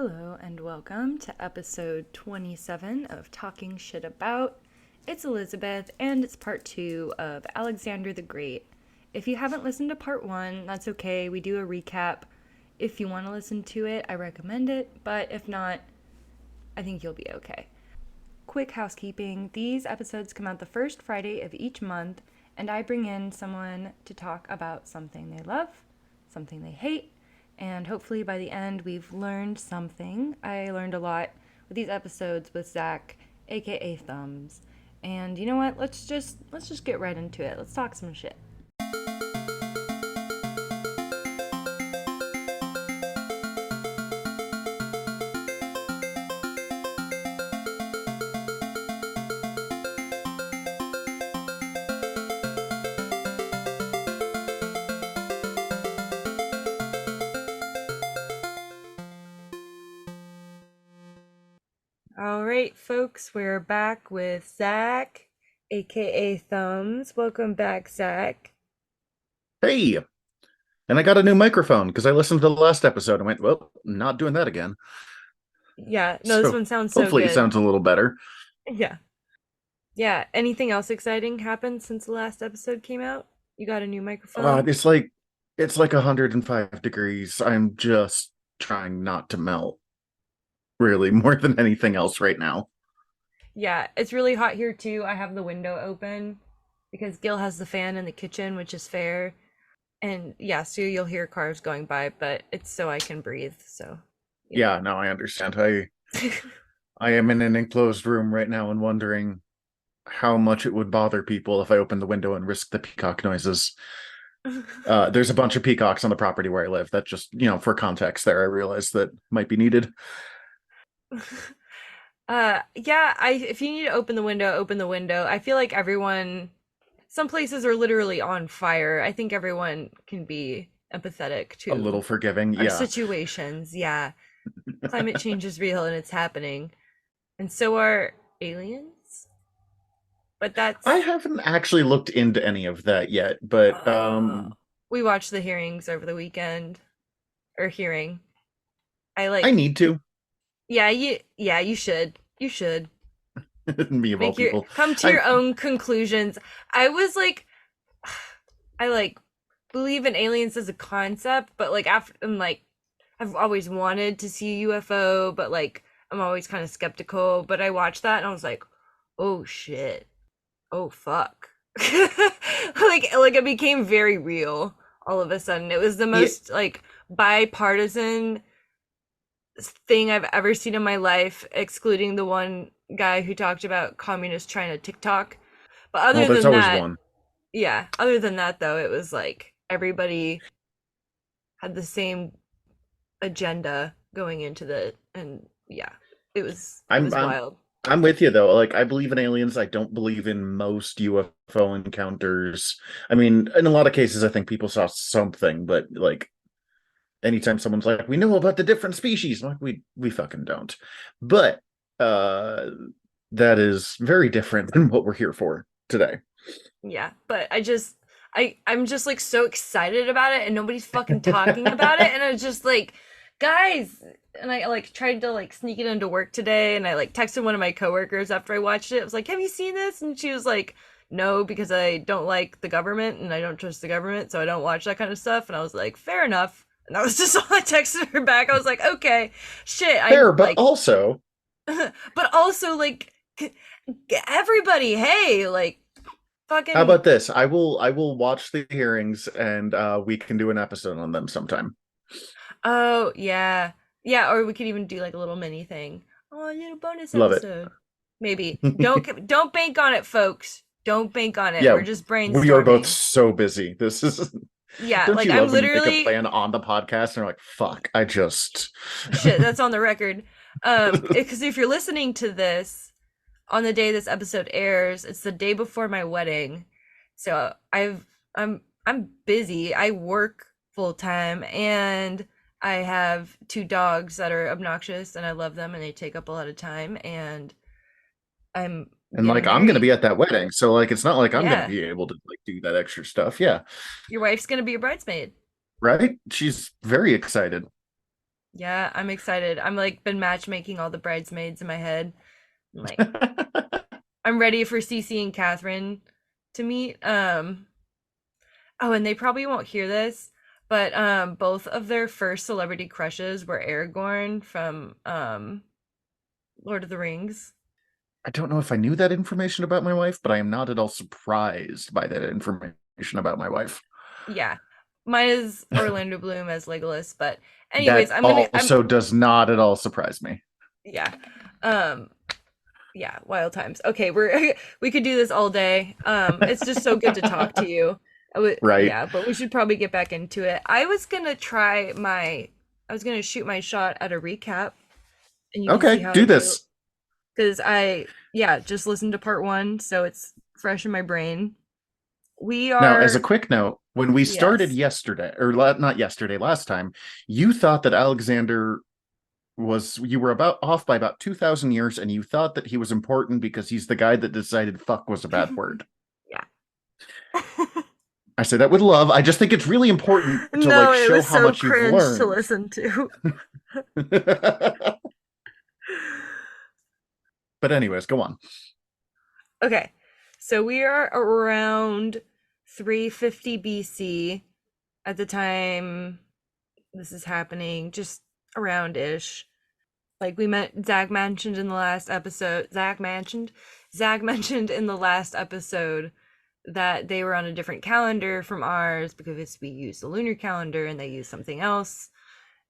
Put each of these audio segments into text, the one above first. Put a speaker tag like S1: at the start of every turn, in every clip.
S1: Hello and welcome to episode 27 of Talking Shit About. It's Elizabeth and it's part 2 of Alexander the Great. If you haven't listened to part 1, that's okay. We do a recap. If you want to listen to it, I recommend it, but if not, I think you'll be okay. Quick housekeeping. These episodes come out the first Friday of each month, and I bring in someone to talk about something they love, something they hate, and hopefully by the end we've learned something. I learned a lot with these episodes with Zach, aka Thumbs. And you know what? Let's just get right into it. Let's talk some shit. All right, folks, we're back with Zach, aka Thumbs. Welcome back, Zach.
S2: Hey, and I got a new microphone because I listened to the last episode and went, well, not doing that again.
S1: Yeah, no, this
S2: So
S1: one sounds so
S2: hopefully it
S1: good.
S2: sounds a little better.
S1: Yeah. Yeah, anything else exciting happened since the last episode came out? You got a new microphone?
S2: It's like 105 degrees. I'm just trying not to melt, really, more than anything else right now.
S1: Yeah, it's really hot here too. I have the window open because Gil has the fan in the kitchen, which is fair. And yeah, so you'll hear cars going by, but it's so I can breathe. So, yeah.
S2: Yeah, no, I understand. I am in an enclosed room right now and wondering how much it would bother people if I opened the window and risked the peacock noises. There's a bunch of peacocks on the property where I live. That just, for context there, I realized that might be needed.
S1: Yeah, I if you need to open the window, open the window. I feel like everyone some places are literally on fire. I think everyone can be empathetic
S2: A
S1: to
S2: little forgiving.
S1: our
S2: Yeah.
S1: situations. Yeah. Climate change is real and it's happening. And so are aliens. But
S2: I
S1: that's
S2: haven't actually looked into any of that yet, but
S1: uh, we watched the hearings over the weekend or hearing. I
S2: I
S1: like
S2: need to.
S1: you should. You should
S2: Me of all
S1: make your
S2: people.
S1: come to
S2: I
S1: your own conclusions. I was like I like believe in aliens as a concept, but like after I'm like I've always wanted to see a UFO, but like I'm always kind of skeptical. But I watched that and I was like, oh shit, oh fuck, like it became very real all of a sudden. It was the
S2: yeah,
S1: most like bipartisan thing I've ever seen in my life, excluding the one guy who talked about communist China TikTok. But
S2: well,
S1: other
S2: there's
S1: than
S2: always
S1: that,
S2: one.
S1: yeah, other than that though, it was like everybody had the same agenda going into the and yeah, it
S2: I'm
S1: was
S2: I'm
S1: wild.
S2: I'm with you though. Like I believe in aliens. I don't believe in most UFO encounters. I mean, in a lot of cases I think people saw something, but like anytime someone's like, we know about the different species, I'm like we fucking don't. But uh that is very different than what we're here for today.
S1: Yeah, but I'm just like so excited about it and nobody's fucking talking about it and I was just like, guys, and I like tried to like sneak it into work today and I like texted one of my coworkers after I watched it. I was like, "Have you seen this?" And she was like, "No, because I don't like the government and I don't trust the government, so I don't watch that kind of stuff." And I was like, "Fair enough." And that was just all I texted her back. I was like, "Okay, shit, I
S2: Fair, but
S1: like
S2: also,
S1: but also like everybody, hey, like
S2: how
S1: fucking
S2: about this? I will watch the hearings and we can do an episode on them sometime.
S1: oh yeah. Yeah, or we could even do like a little mini thing. Oh, a little bonus
S2: Love it.
S1: episode. Maybe. Don't bank on it, folks. Don't bank on it.
S2: Yeah,
S1: We're just
S2: we are both
S1: brainstorming.
S2: so busy. This is
S1: Yeah,
S2: don't
S1: like
S2: you
S1: I'm
S2: love when you make a
S1: literally
S2: plan on the podcast and you're like, fuck, I just
S1: shit, that's on the record. Because if you're listening to this on the day this episode airs, it's the day before my wedding. So I'm busy. I work full time and I have two dogs that are obnoxious and I love them and they take up a lot of time and I'm
S2: and
S1: getting
S2: like I'm gonna
S1: married.
S2: be at that wedding. So like it's not like I'm gonna
S1: Yeah.
S2: be able to like do that extra stuff. Yeah.
S1: Your wife's gonna be a bridesmaid.
S2: Right? She's very excited.
S1: Yeah, I'm excited. I'm like been matchmaking all the bridesmaids in my head. I'm like, I'm ready for Cece and Catherine to meet. Oh, and they probably won't hear this, but both of their first celebrity crushes were Aragorn from Lord of the Rings.
S2: I don't know if I knew that information about my wife, but I am not at all surprised by that information about my wife.
S1: Yeah. Mine is Orlando Bloom as Legolas, but anyways,
S2: That
S1: I'm
S2: also does not at all surprise me.
S1: yeah. Um yeah, wild times. Okay, we could do this all day. It's just so good to talk to you.
S2: Right.
S1: Yeah, but we should probably get back into it. I was gonna shoot my shot at a recap, and you can see
S2: Okay,
S1: how I
S2: do
S1: do.
S2: this.
S1: Because yeah, just listened to part one, so it's fresh in my brain. We
S2: Now, as a
S1: are,
S2: quick note, when we started
S1: yes.
S2: yesterday, or not yesterday, last time, you thought that Alexander was, you were about off by about 2,000 years, and you thought that he was important because he's the guy that decided fuck was a bad word.
S1: Yeah.
S2: I say that with love. I just think it's really important to
S1: No,
S2: like
S1: it
S2: show
S1: was
S2: how
S1: so
S2: much you've
S1: cringe to
S2: learned.
S1: listen to.
S2: But anyways, go on.
S1: Okay, so we are around 350 BC at the time this is happening, just around ish. Like we met, Zach mentioned in the last episode, Zach mentioned in the last episode that they were on a different calendar from ours because we use the lunar calendar and they use something else.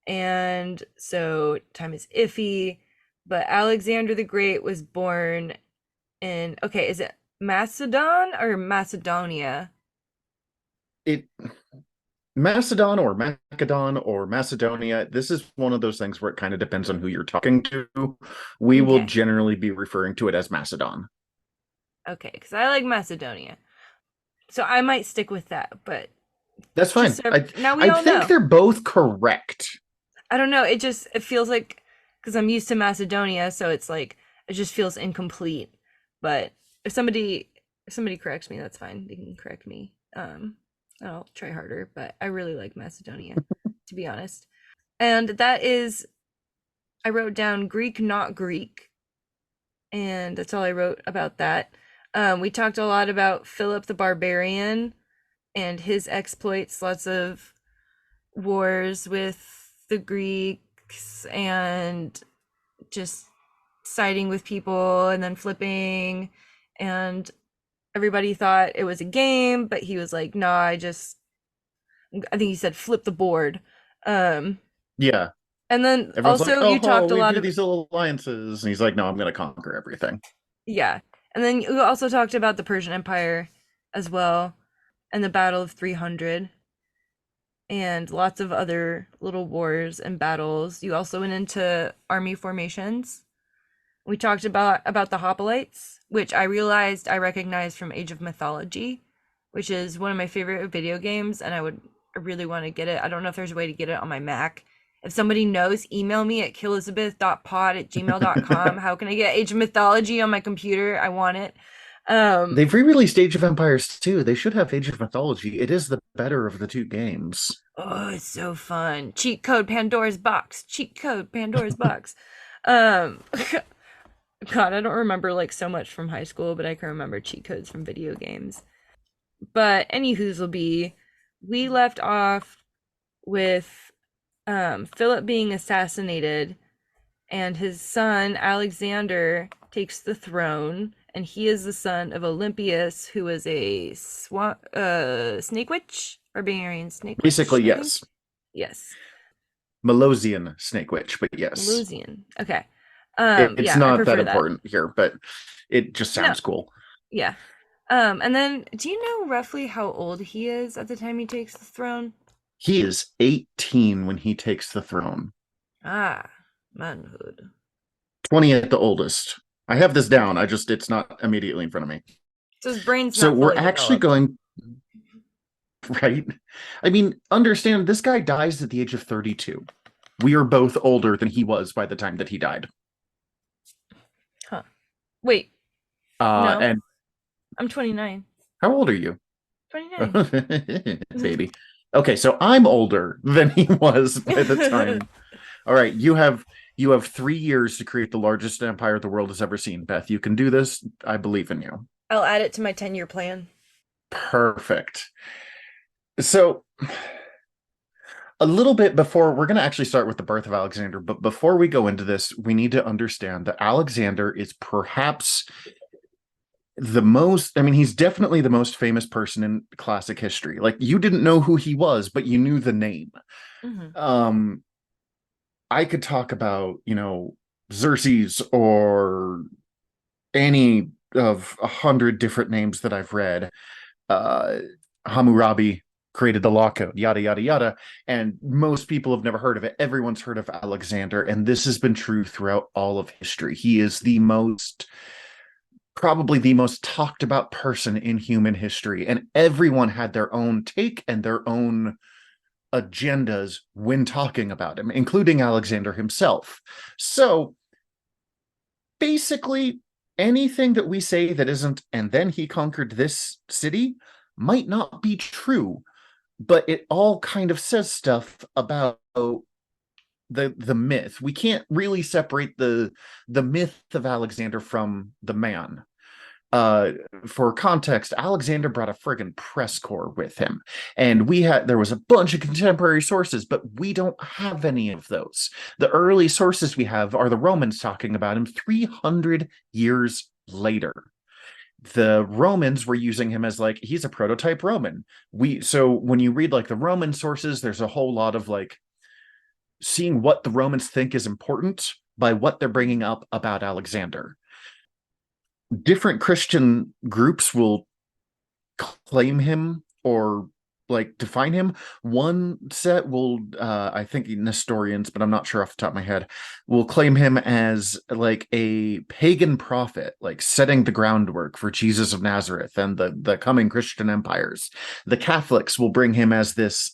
S1: And so time is iffy. But Alexander the Great was born in, okay, is it Macedon or Macedonia?
S2: It Macedon or Macedon or Macedonia, this is one of those things where it kind of depends on who you're talking to. We will
S1: Okay.
S2: generally be referring to it as Macedon.
S1: Okay, because I like Macedonia. So I might stick with that, but
S2: That's
S1: just
S2: fine.
S1: so
S2: I
S1: now we
S2: I
S1: all
S2: think
S1: know.
S2: they're both correct.
S1: I don't know. It feels like because I'm used to Macedonia, so it's like it just feels incomplete. But if somebody corrects me, that's fine. They can correct me. I'll try harder, but I really like Macedonia, to be honest. And that is I wrote down Greek, not Greek, and that's all I wrote about that. We talked a lot about Philip the Barbarian and his exploits, lots of wars with the Greeks and just siding with people and then flipping. And everybody thought it was a game, but he was like, no, I think he said flip the board. Um,
S2: Yeah.
S1: and then
S2: Everyone's like,
S1: also
S2: oh,
S1: you talked a
S2: we
S1: lot
S2: do
S1: of,
S2: these little alliances. And he's like, no, I'm going to conquer everything.
S1: yeah. And then you also talked about the Persian Empire as well and the Battle of 300 and lots of other little wars and battles. You also went into army formations. We talked about the hoplites, which I realized I recognized from Age of Mythology, which is one of my favorite video games, and I really want to get it. I don't know if there's a way to get it on my Mac. If somebody knows, email me at killelizabeth.pod@gmail.com. How can I get Age of Mythology on my computer? I want it. Um,
S2: They've re-released Age of Empires 2. They should have Age of Mythology. It is the better of the two games.
S1: oh, it's so fun. Cheat code Pandora's box. Cheat code Pandora's box. Um, God, I don't remember like so much from high school, but I can remember cheat codes from video games. But anywho's will be, we left off with Philip being assassinated, and his son Alexander takes the throne, and he is the son of Olympias, who is a snake witch, barbarian snake witch,
S2: Basically,
S1: I think.
S2: yes.
S1: Yes,
S2: Melosian Snake Witch, but yes.
S1: Melusian. Okay.
S2: It's
S1: Yeah, I
S2: not that
S1: prefer that.
S2: important here, but it just
S1: No,
S2: sounds cool.
S1: yeah. And then do you know roughly how old he is at the time he takes the throne?
S2: He is 18 when he takes the throne.
S1: Ah, manhood.
S2: 20 at the oldest. I have this down. It's not immediately in front of me.
S1: So his brain's
S2: So
S1: not
S2: we're
S1: fully
S2: actually
S1: developed.
S2: going, right? I mean, understand this guy dies at the age of 32. We are both older than he was by the time that he died.
S1: Huh. Wait, no.
S2: And
S1: I'm 29.
S2: how old are you?
S1: 29.
S2: Baby. Okay, so I'm older than he was by the time All right, you have 3 years to create the largest empire the world has ever seen. Beth, you can do this. I believe in you.
S1: I'll add it to my 10-year plan.
S2: Perfect. So, a little bit before we're going to actually start with the birth of Alexander, but before we go into this, we need to understand that Alexander is perhaps the most, I mean, he's definitely the most famous person in classic history. Like, you didn't know who he was, but you knew the name.
S1: Hmm.
S2: Um, I could talk about, Xerxes or any of 100 different names that I've read. Uh, Hammurabi created the law code, yada, yada, yada. And most people have never heard of it. Everyone's heard of Alexander. And this has been true throughout all of history. He is probably the most talked about person in human history. And everyone had their own take and their own agendas when talking about him, including Alexander himself. So basically, anything that we say that isn't, and then he conquered this city, might not be true, but it all kind of says stuff about the myth. We can't really separate the myth of Alexander from the man. uh for context, Alexander brought a friggin' press corps with him, and there was a bunch of contemporary sources, but we don't have any of those. The early sources we have are the Romans talking about him 300 years later. The Romans were using him as like, he's a prototype Roman. So when you read like the Roman sources, there's a whole lot of like seeing what the Romans think is important by what they're bringing up about Alexander. Different Christian groups will claim him or like define him. One set will, I think Nestorians, but I'm not sure off the top of my head, will claim him as like a pagan prophet, like setting the groundwork for Jesus of Nazareth and the coming Christian empires. The Catholics will bring him as this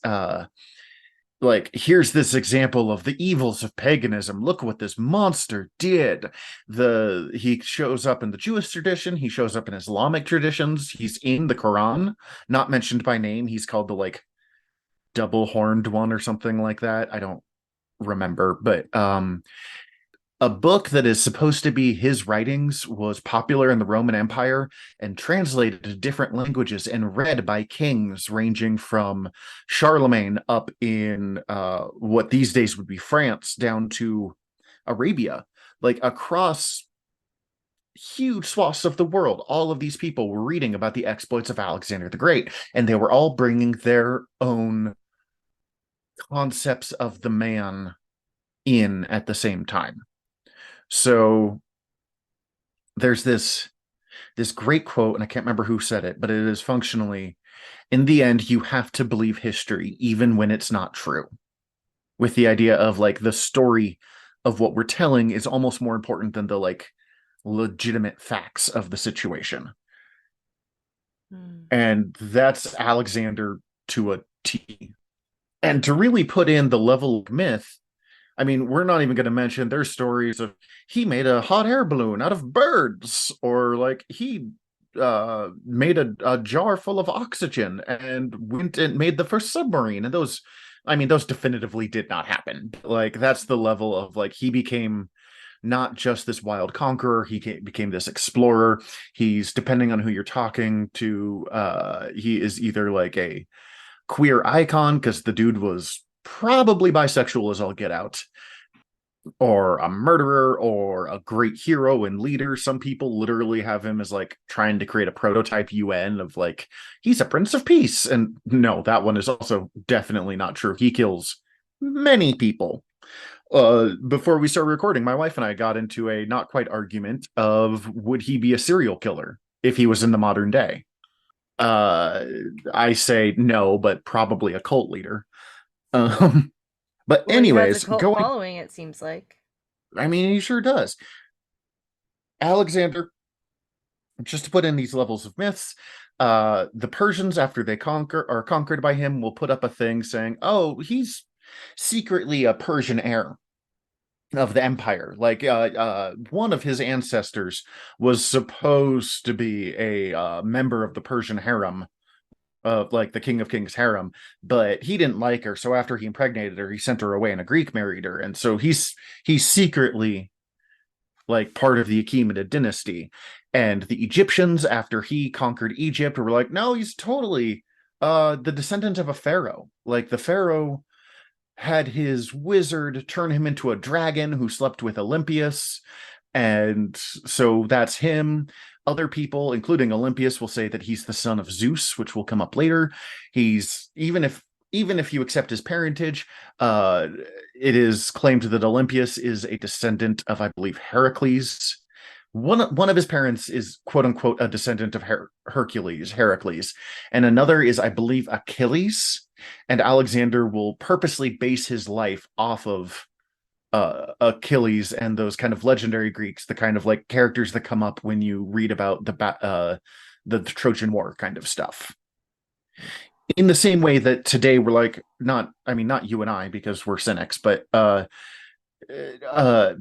S2: like, here's this example of the evils of paganism. Look what this monster did. He shows up in the Jewish tradition, he shows up in Islamic traditions, he's in the Quran, not mentioned by name. He's called the like double horned one or something like that. I don't remember, but a book that is supposed to be his writings was popular in the Roman Empire and translated to different languages and read by kings ranging from Charlemagne up in what these days would be France down to Arabia, like across huge swaths of the world. All of these people were reading about the exploits of Alexander the Great, and they were all bringing their own concepts of the man in at the same time. So there's this great quote, and I can't remember who said it, but it is functionally, in the end, you have to believe history even when it's not true. With the idea of like the story of what we're telling is almost more important than the like legitimate facts of the situation.
S1: Mm.
S2: And that's Alexander to a T. And to really put in the level of myth, I mean, we're not even going to mention there's stories of he made a hot air balloon out of birds, or like he made a jar full of oxygen and went and made the first submarine. And those, I mean, those definitively did not happen. Like, that's the level of like, he became not just this wild conqueror, he became this explorer. He's, depending on who you're talking to, he is either like a queer icon because the dude was probably bisexual as all get out, or a murderer, or a great hero and leader. Some people literally have him as like trying to create a prototype UN of like, he's a prince of peace. And no, that one is also definitely not true. He kills many people. Before we started recording, my wife and I got into a not quite argument of would he be a serial killer if he was in the modern day. uh I say no, but probably a cult leader. um but
S1: Well, he has a
S2: anyways,
S1: cult
S2: going,
S1: following, it seems like.
S2: I mean, he sure does. Alexander, just to put in these levels of myths, the Persians, after they are conquered by him, will put up a thing saying, oh, he's secretly a Persian heir of the empire. Like, one of his ancestors was supposed to be a member of the Persian harem of like the King of Kings harem, but he didn't like her. So after he impregnated her, he sent her away, and a Greek married her. And so he's secretly like part of the Achaemenid dynasty. And the Egyptians, after he conquered Egypt, were like, no, he's totally the descendant of a pharaoh. Like the pharaoh had his wizard turn him into a dragon who slept with Olympias, and so that's him. Other people, including Olympias, will say that he's the son of Zeus, which will come up later. He's even if you accept his parentage, it is claimed that Olympias is a descendant of, I believe, Heracles. One of his parents is quote unquote a descendant of Heracles, and another is, I believe, Achilles. And Alexander will purposely base his life off of Achilles and those kind of legendary Greeks, the kind of like characters that come up when you read about the Trojan War kind of stuff. In the same way that today we're like, not you and I because we're cynics, but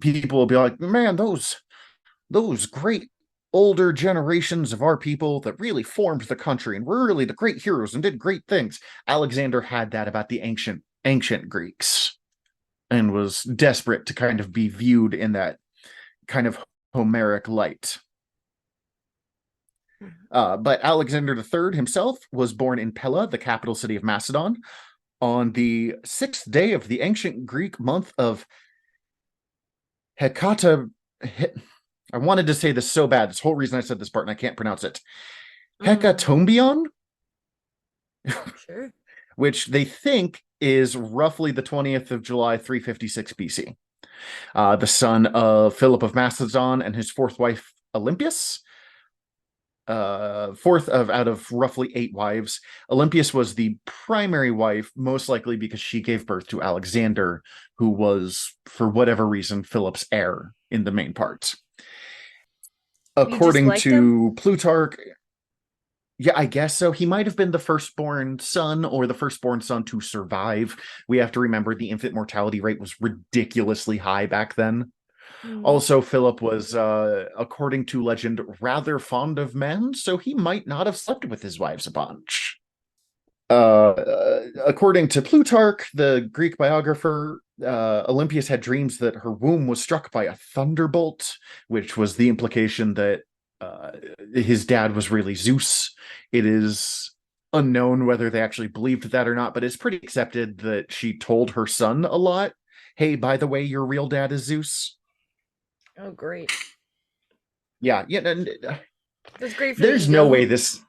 S2: people will be like, man, those great older generations of our people that really formed the country and were really the great heroes and did great things. Alexander had that about the ancient Greeks and was desperate to kind of be viewed in that kind of Homeric light. But Alexander III himself was born in Pella, the capital city of Macedon, on the 6th day of the ancient Greek month of Hecata. I wanted to say this so bad. This whole reason I said this part and I can't pronounce it. Hecatombion,
S1: Sure.
S2: which they think is roughly the 20th of July, 356 BC. The son of Philip of Macedon and his fourth wife, Olympias. Fourth of out of roughly 8 wives. Olympias was the primary wife, most likely because she gave birth to Alexander, who was, for whatever reason, Philip's heir in the main part. According to Plutarch, yeah, I guess so. He might have been the firstborn son or the firstborn son to survive. We have to remember the infant mortality rate was ridiculously high back then. Also, Philip was, according to legend, rather fond of men, so he might not have slept with his wives a bunch. According to Plutarch, the Greek biographer, Olympias had dreams that her womb was struck by a thunderbolt, which was the implication that his dad was really Zeus. It is unknown whether they actually believed that or not, but it's pretty accepted that she told her son a lot. Hey, by the way, your real dad is Zeus.
S1: Oh, great.
S2: Yeah.
S1: That's great for
S2: There's no way this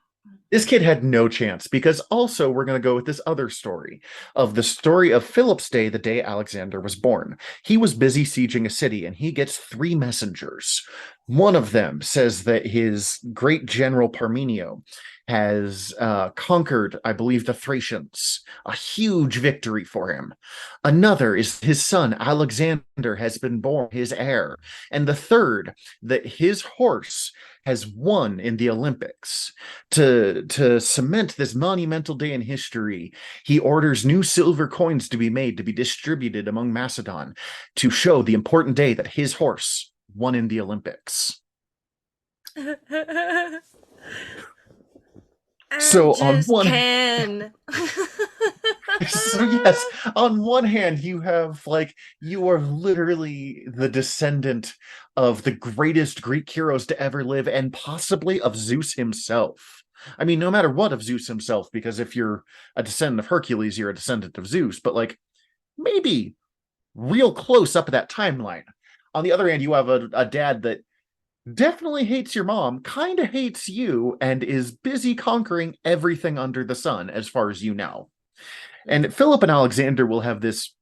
S2: kid had no chance, because also we're going to go with this other story of the story of Philip's day, the day Alexander was born. He was busy sieging a city and he gets 3 messengers. One of them says that his great general Parmenio has conquered, I believe, the Thracians, a huge victory for him. Another is his son Alexander has been born, his heir. And the third, that his horse has won in the Olympics. To cement this monumental day in history, he orders new silver coins to be made to be distributed among Macedon to show the important day that his horse won in the Olympics. So on one
S1: hand,
S2: so yes, on one hand you have like, you are literally the descendant of the greatest Greek heroes to ever live and possibly of Zeus himself. I mean, no matter what, of Zeus himself, because if you're a descendant of Hercules, you're a descendant of Zeus, but like maybe real close up that timeline. On the other hand, you have a dad that definitely hates your mom, kind of hates you, and is busy conquering everything under the sun, as far as you know. And Philip and Alexander will have this,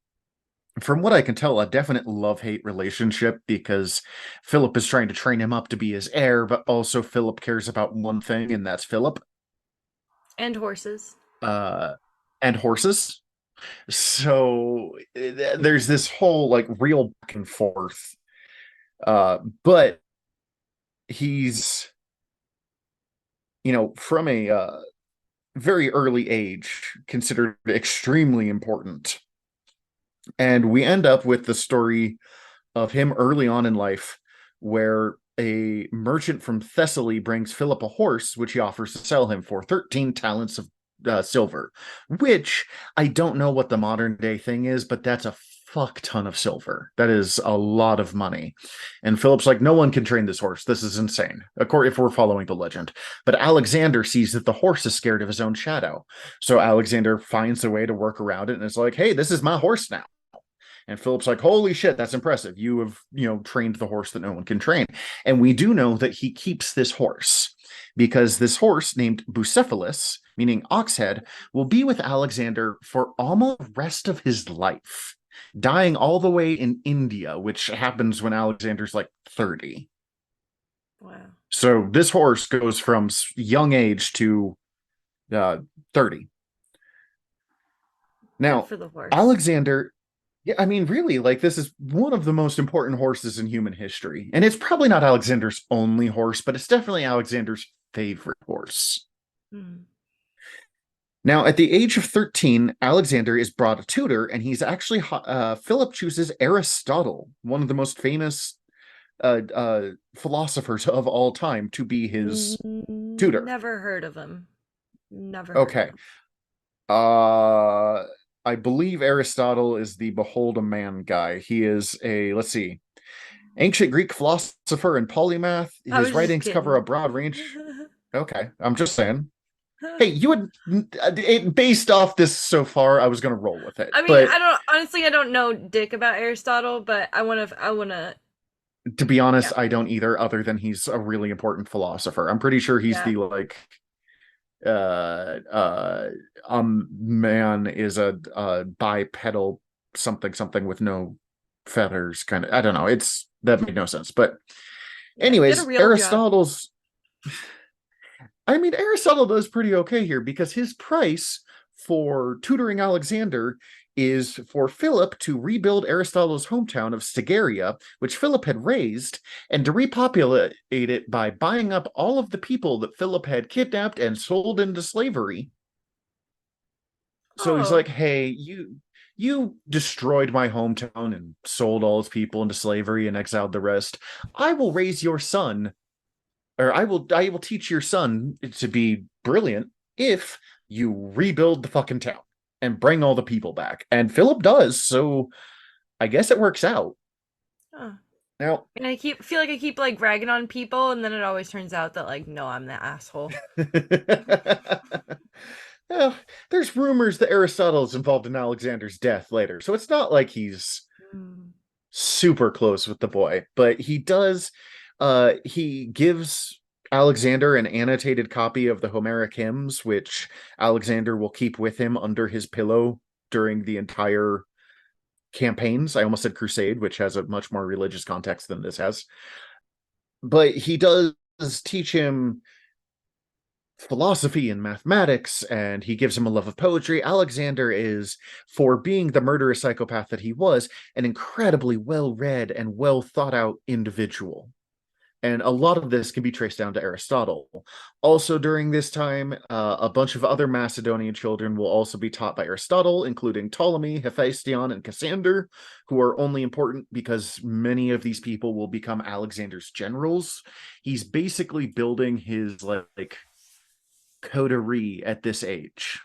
S2: from what I can tell, a definite love-hate relationship, because Philip is trying to train him up to be his heir, but also Philip cares about one thing, and that's Philip.
S1: And horses.
S2: And horses. So there's this whole like real back and forth. But he's, from a very early age, considered extremely important. And we end up with the story of him early on in life, where a merchant from Thessaly brings Philip a horse, which he offers to sell him for 13 talents of silver, which I don't know what the modern day thing is, but that's a fuck ton of silver. That is a lot of money. And Philip's like, no one can train this horse. This is insane, if we're following the legend. But Alexander sees that the horse is scared of his own shadow. So Alexander finds a way to work around it and is like, hey, this is my horse now. And Philip's like, holy shit, that's impressive. You have, trained the horse that no one can train. And we do know that he keeps this horse because this horse named Bucephalus, meaning ox head, will be with Alexander for almost the rest of his life, dying all the way in India, which happens when Alexander's like 30.
S1: Wow.
S2: So this horse goes from young age to 30. Now,
S1: for the horse.
S2: Alexander, yeah, I mean, really, like, this is one of the most important horses in human history. And it's probably not Alexander's only horse, but it's definitely Alexander's favorite horse. Now, at the age of 13, Alexander is brought a tutor, and he's actually, Philip chooses Aristotle, one of the most famous philosophers of all time, to be his tutor.
S1: Never heard of him. Never.
S2: Okay. I believe Aristotle is the Behold a Man guy. He is let's see, ancient Greek philosopher and polymath. His writings cover a broad range. Okay, I'm just saying. Hey, you would, based off this so far, I was going to roll with it.
S1: I mean, I don't know dick about Aristotle, but I want to.
S2: To be honest, yeah. I don't either, other than he's a really important philosopher. I'm pretty sure he's the, like, man is a bipedal something with no feathers kind of. I don't know. That made no sense. But anyways, Aristotle's I mean, Aristotle does pretty okay here because his price for tutoring Alexander is for Philip to rebuild Aristotle's hometown of Stagaria, which Philip had razed, and to repopulate it by buying up all of the people that Philip had kidnapped and sold into slavery. So he's like, hey, you destroyed my hometown and sold all his people into slavery and exiled the rest. I will raise your son, or I will teach your son to be brilliant if you rebuild the fucking town and bring all the people back. And Philip does, so I guess it works out. Now,
S1: and I feel like I keep like ragging on people, and then it always turns out that, like, no, I'm the asshole.
S2: Yeah, there's rumors that Aristotle is involved in Alexander's death later, so it's not like he's super close with the boy, but he does. He gives Alexander an annotated copy of the Homeric hymns, which Alexander will keep with him under his pillow during the entire campaigns. I almost said crusade, which has a much more religious context than this has. But he does teach him philosophy and mathematics, and he gives him a love of poetry. Alexander is, for being the murderous psychopath that he was, an incredibly well-read and well-thought-out individual. And a lot of this can be traced down to Aristotle. Also during this time, a bunch of other Macedonian children will also be taught by Aristotle, including Ptolemy, Hephaestion, and Cassander, who are only important because many of these people will become Alexander's generals. He's basically building his, like, coterie at this age.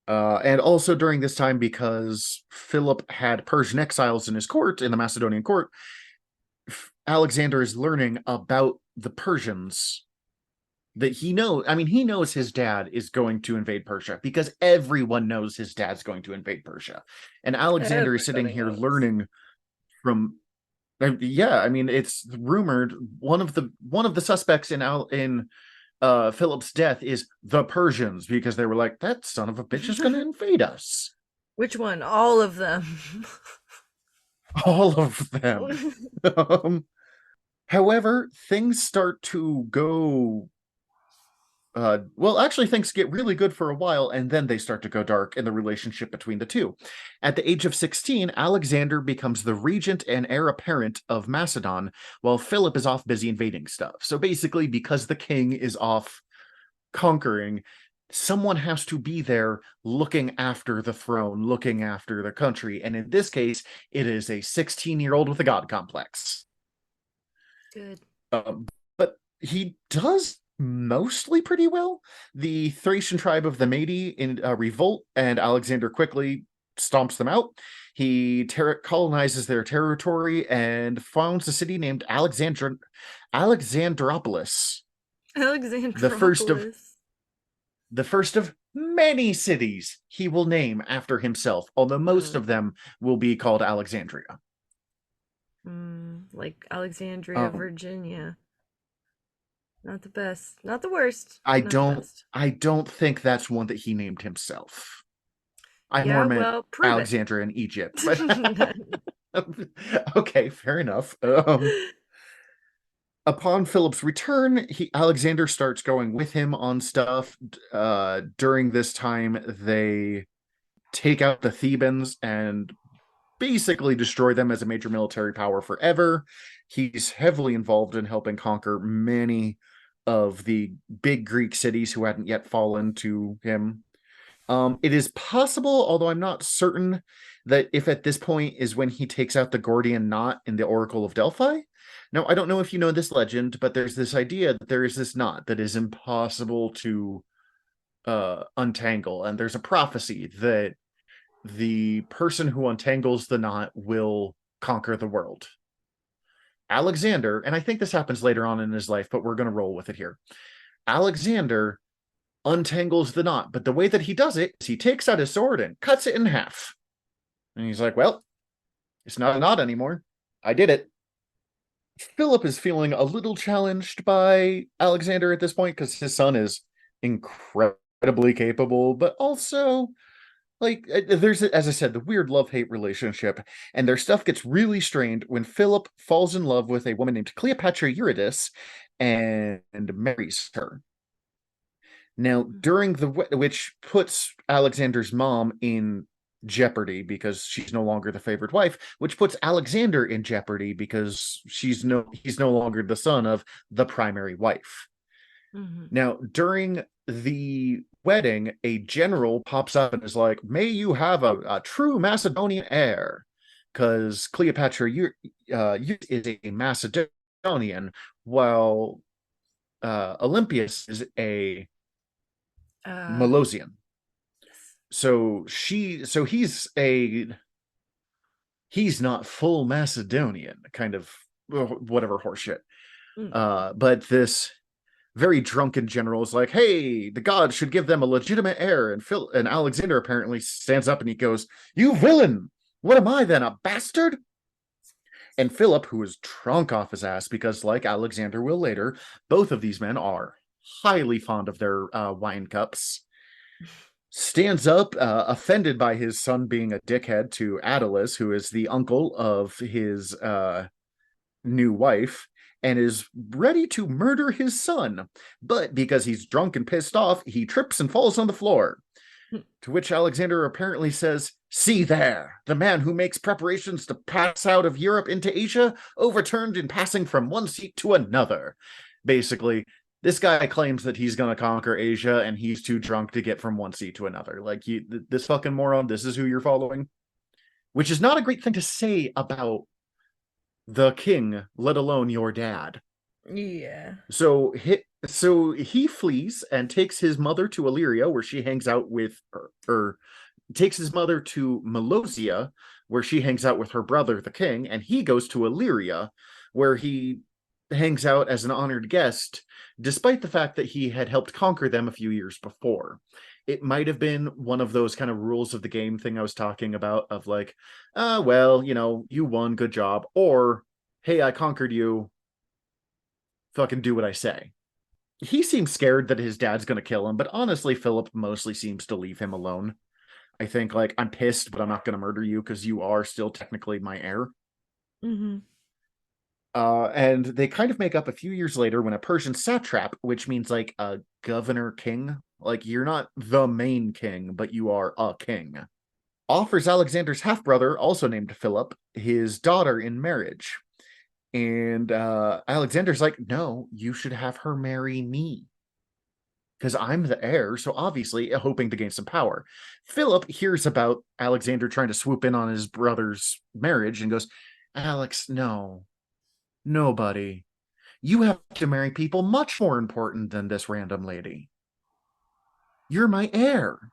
S2: And also during this time, because Philip had Persian exiles in his court, in the Macedonian court, Alexander is learning about the Persians that he knows his dad is going to invade Persia because everyone knows his dad's going to invade Persia. And Alexander is sitting here learning from, it's rumored one of the suspects in Philip's death is the Persians, because they were like, that son of a bitch is going to invade us.
S1: Which one? All of them.
S2: All of them. However, things start to go things get really good for a while, and then they start to go dark in the relationship between the two. At the age of 16, Alexander becomes the regent and heir apparent of Macedon, while Philip is off busy invading stuff. So basically, because the king is off conquering, someone has to be there looking after the throne, looking after the country. And in this case, it is a 16-year-old with a god complex.
S1: Good.
S2: But he does mostly pretty well. The Thracian tribe of the Mede in revolt, and Alexander quickly stomps them out. He colonizes their territory and founds a city named Alexandropolis, the first of
S1: Alexandropolis.
S2: the first of many cities he will name after himself, although most of
S1: Okay.
S2: them will be called Alexandria.
S1: Like Alexandria,
S2: Um,
S1: Virginia. Not the best. Not the worst.
S2: I
S1: Not the
S2: don't
S1: best.
S2: I don't think that's one that he named himself. I more
S1: Yeah,
S2: meant
S1: well, prove it.
S2: Alexandria in Egypt, but okay, fair enough. Upon Philip's return, Alexander starts going with him on stuff. During this time, they take out the Thebans and basically destroy them as a major military power forever. He's heavily involved in helping conquer many of the big Greek cities who hadn't yet fallen to him. It is possible, although I'm not certain, that if at this point is when he takes out the Gordian knot in the Oracle of Delphi. Now, I don't know if you know this legend, but there's this idea that there is this knot that is impossible to untangle, and there's a prophecy that the person who untangles the knot will conquer the world. Alexander, and I think this happens later on in his life, but we're going to roll with it here. Alexander untangles the knot, but the way that he does it is he takes out his sword and cuts it in half. And he's like, well, it's not a knot anymore. I did it. Philip is feeling a little challenged by Alexander at this point because his son is incredibly capable, but also like there's, as I said, the weird love-hate relationship, and their stuff gets really strained when Philip falls in love with a woman named Cleopatra Eurydice and marries her. Now, during which puts Alexander's mom in jeopardy because she's no longer the favored wife, which puts Alexander in jeopardy because he's no longer the son of the primary wife.
S1: Mm-hmm.
S2: Now, during the wedding, a general pops up and is like, "May you have a true Macedonian heir," because Cleopatra is a Macedonian, while Olympias is a
S1: Uh,
S2: Molosian.
S1: yes.
S2: So he's not full Macedonian, kind of whatever horseshit.
S1: Mm.
S2: But this very drunken general is like, "Hey, the gods should give them a legitimate heir." And Alexander apparently stands up and he goes, "You villain! What am I then, a bastard?" And Philip, who is drunk off his ass, because like Alexander will later, both of these men are highly fond of their wine cups, stands up, offended by his son being a dickhead to Attalus, who is the uncle of his new wife, and is ready to murder his son. But because he's drunk and pissed off, he trips and falls on the floor. To which Alexander apparently says, "See there, the man who makes preparations to pass out of Europe into Asia, overturned in passing from one seat to another." Basically, this guy claims that he's going to conquer Asia and he's too drunk to get from one seat to another. Like, this fucking moron, this is who you're following? Which is not a great thing to say about the king, let alone your dad.
S1: Yeah.
S2: So he flees and takes his mother to Illyria, where she hangs out with her, or takes his mother to Melosia, where she hangs out with her brother, the king, and he goes to Illyria, where he hangs out as an honored guest, despite the fact that he had helped conquer them a few years before. It might have been one of those kind of rules of the game thing I was talking about, of like, well, you won, good job, or hey, I conquered you, fucking do what I say. He seems scared that his dad's going to kill him, but honestly, Philip mostly seems to leave him alone. I think, like, I'm pissed, but I'm not going to murder you because you are still technically my heir.
S1: Mm-hmm.
S2: And they kind of make up a few years later when a Persian satrap, which means like a governor king, like you're not the main king, but you are a king, offers Alexander's half brother, also named Philip, his daughter in marriage. And Alexander's like, "No, you should have her marry me because I'm the heir." So obviously, hoping to gain some power. Philip hears about Alexander trying to swoop in on his brother's marriage and goes, "Alex, no, nobody. You have to marry people much more important than this random lady. You're my heir.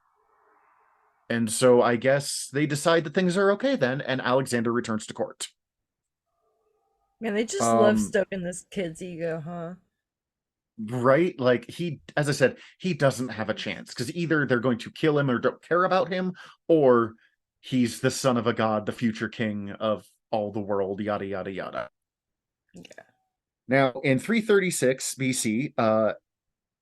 S2: And so I guess they decide that things are okay then, and Alexander returns to court.
S1: Man, they just love
S2: Um,
S1: stoking this kid's ego, huh?
S2: right? Like he, as I said, he doesn't have a chance because either they're going to kill him or don't care about him, or he's the son of a god, the future king of all the world, yada yada yada.
S1: Yeah.
S2: Now, in 336 BC,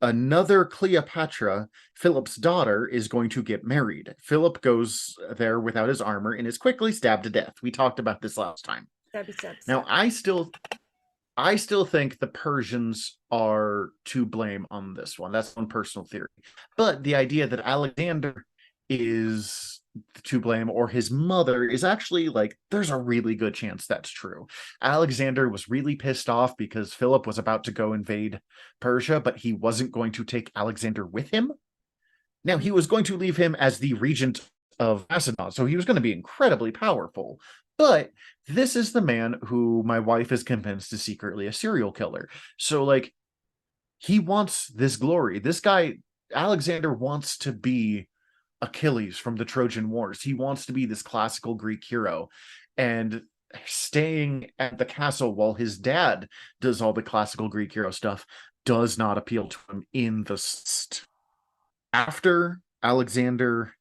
S2: another Cleopatra, Philip's daughter, is going to get married. Philip goes there without his armor and is quickly stabbed to death. We talked about this last time.
S1: Stabby, stab,
S2: Now,
S1: stab.
S2: I still think the Persians are to blame on this one. That's one personal theory. But the idea that Alexander is to blame or his mother is actually like there's a really good chance that's true. Alexander was really pissed off because Philip was about to go invade Persia, but he wasn't going to take Alexander with him. Now, he was going to leave him as the regent of Macedon, so he was going to be incredibly powerful. But this is the man who my wife is convinced is secretly a serial killer. So, like, he wants this glory. This guy, Alexander, wants to be Achilles from the Trojan Wars. He wants to be this classical Greek hero. And staying at the castle while his dad does all the classical Greek hero stuff does not appeal to him in the after Alexander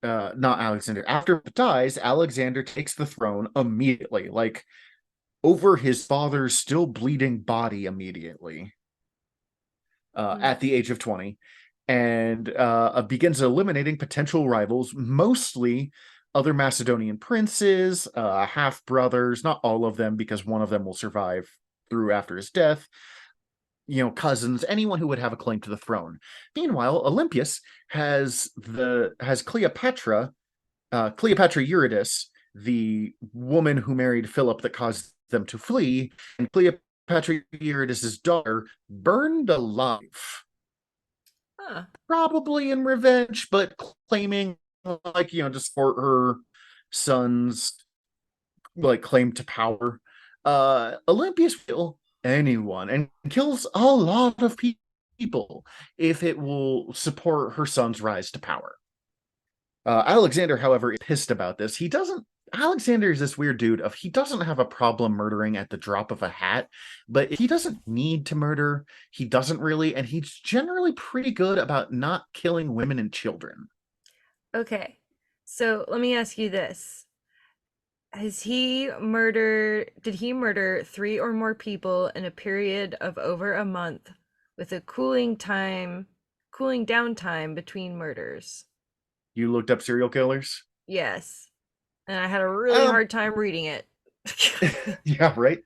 S2: not Alexander after he dies, Alexander takes the throne immediately, like over his father's still bleeding body immediately,
S1: Mm.
S2: at the age of 20, and begins eliminating potential rivals, mostly other Macedonian princes, half brothers, not all of them because one of them will survive through after his death, cousins, anyone who would have a claim to the throne. Meanwhile, Olympias has Cleopatra Eurydice, the woman who married Philip that caused them to flee, and Cleopatra Eurydice's daughter burned alive,
S1: Huh.
S2: probably in revenge, but claiming to support her son's claim to power. Olympias will anyone and kills a lot of people if it will support her son's rise to power. Alexander, however, is pissed about this. He doesn't. Alexander is this weird dude of he doesn't have a problem murdering at the drop of a hat, but he doesn't need to murder. He doesn't really, and he's generally pretty good about not killing women and children.
S1: Okay. So let me ask you this. Did he murder three or more people in a period of over a month with a cooling down time between murders?
S2: You looked up serial killers?
S1: Yes. And I had a really
S2: Um,
S1: hard time reading it.
S2: yeah, right.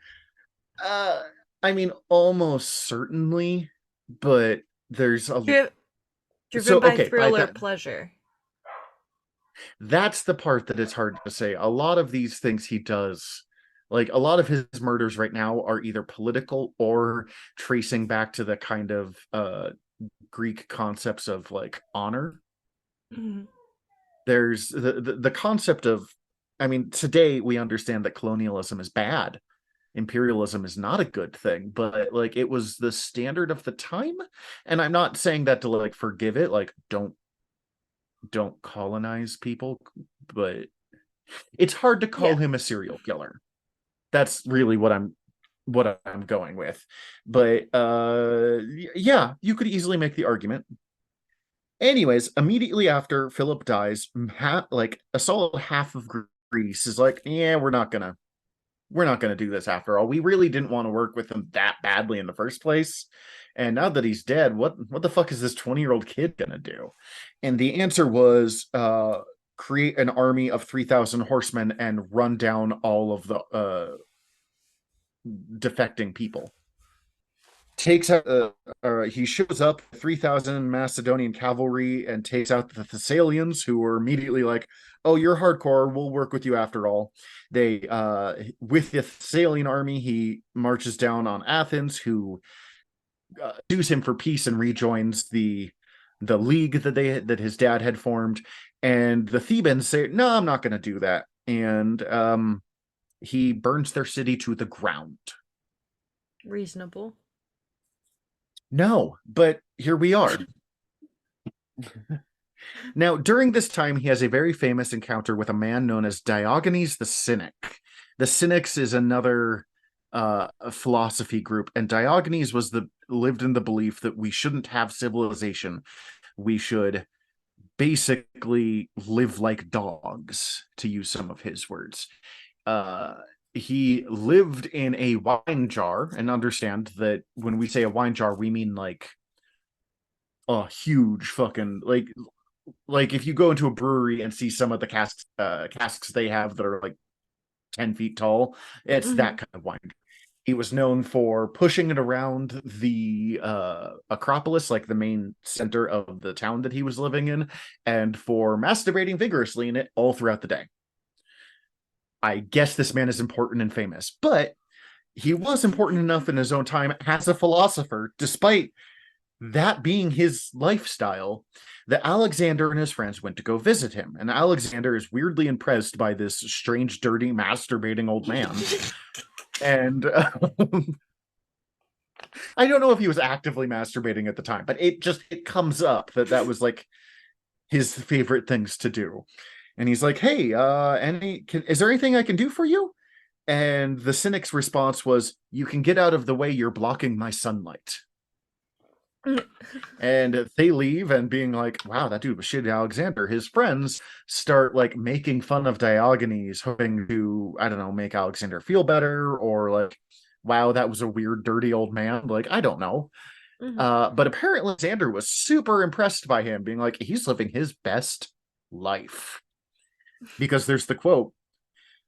S2: Uh, I mean, almost certainly, but there's a
S1: Dri- Driven
S2: so
S1: by
S2: okay. By
S1: thrill or
S2: that,
S1: pleasure.
S2: that's the part that it's hard to say. A lot of these things he does, like a lot of his murders right now, are either political or tracing back to the kind of Greek concepts of like honor.
S1: Mhm.
S2: There's the concept of, I mean, today we understand that colonialism is bad, imperialism is not a good thing, but like it was the standard of the time. And I'm not saying that to like forgive it, like don't colonize people, but it's hard to call
S1: Yeah.
S2: him a serial killer. That's really what I'm going with. But yeah, you could easily make the argument. Anyways, immediately after Philip dies, like a solid half of Greece is like, yeah, we're not gonna do this after all. We really didn't want to work with him that badly in the first place. And now that he's dead, what the fuck is this 20-year-old kid gonna do? And the answer was create an army of 3,000 horsemen and run down all of the defecting people. Takes out he shows up 3,000 Macedonian cavalry and takes out the Thessalians, who were immediately like, oh, you're hardcore, we'll work with you after all. They with the Thessalian army, he marches down on Athens, who sues him for peace and rejoins the league that his dad had formed. And the Thebans say, no, I'm not going to do that. And he burns their city to the ground.
S1: Reasonable.
S2: No, but here we are. Now, during this time, he has a very famous encounter with a man known as Diogenes the Cynic. The Cynics is another philosophy group, and Diogenes lived in the belief that we shouldn't have civilization. We should basically live like dogs, to use some of his words. Uh, he lived in a wine jar, and understand that when we say a wine jar, we mean like a huge fucking like if you go into a brewery and see some of the casks they have that are like 10 feet tall, it's that kind of wine. He was known for pushing it around the Acropolis, like the main center of the town that he was living in, and for masturbating vigorously in it all throughout the day. I guess this man is important and famous, but he was important enough in his own time as a philosopher, despite that being his lifestyle, that Alexander and his friends went to go visit him. And Alexander is weirdly impressed by this strange, dirty, masturbating old man. And I don't know if he was actively masturbating at the time, but it comes up that was like his favorite things to do. And he's like, hey, is there anything I can do for you? And the cynic's response was, you can get out of the way, you're blocking my sunlight. And they leave, and being like, wow, that dude was shitty Alexander, his friends start like making fun of Diogenes, hoping to, I don't know, make Alexander feel better, or like, wow, that was a weird, dirty old man. Like, I don't know. But apparently Alexander was super impressed by him, being like, he's living his best life. Because there's the quote,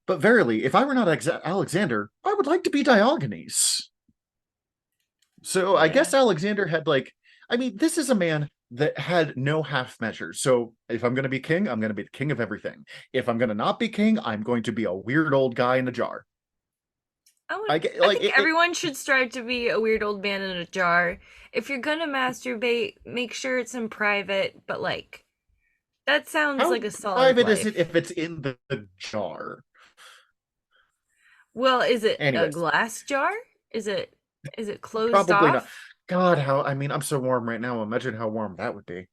S2: but verily, if I were not Alexander, I would like to be Diogenes. So I guess Alexander had like, I mean, this is a man that had no half measures. So if I'm going to be king, I'm going to be the king of everything. If I'm going to not be king, I'm going to be a weird old guy in a jar.
S1: I think everyone should strive to be a weird old man in a jar. If you're going to masturbate, make sure it's in private, but like, that sounds like a solid
S2: private
S1: life.
S2: Is it if it's in the jar?
S1: Well, is it a glass jar? Is it closed
S2: Probably
S1: off?
S2: Not. God, I'm so warm right now. Imagine how warm that would be.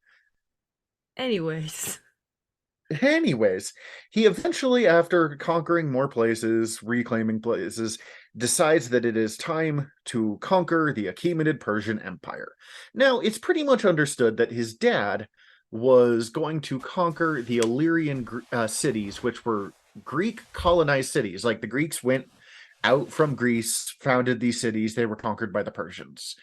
S1: Anyways,
S2: he eventually, after conquering more places, reclaiming places, decides that it is time to conquer the Achaemenid Persian Empire. Now, it's pretty much understood that his dad was going to conquer the Illyrian cities, which were Greek colonized cities. Like, the Greeks went out from Greece, founded these cities. They were conquered by the Persians.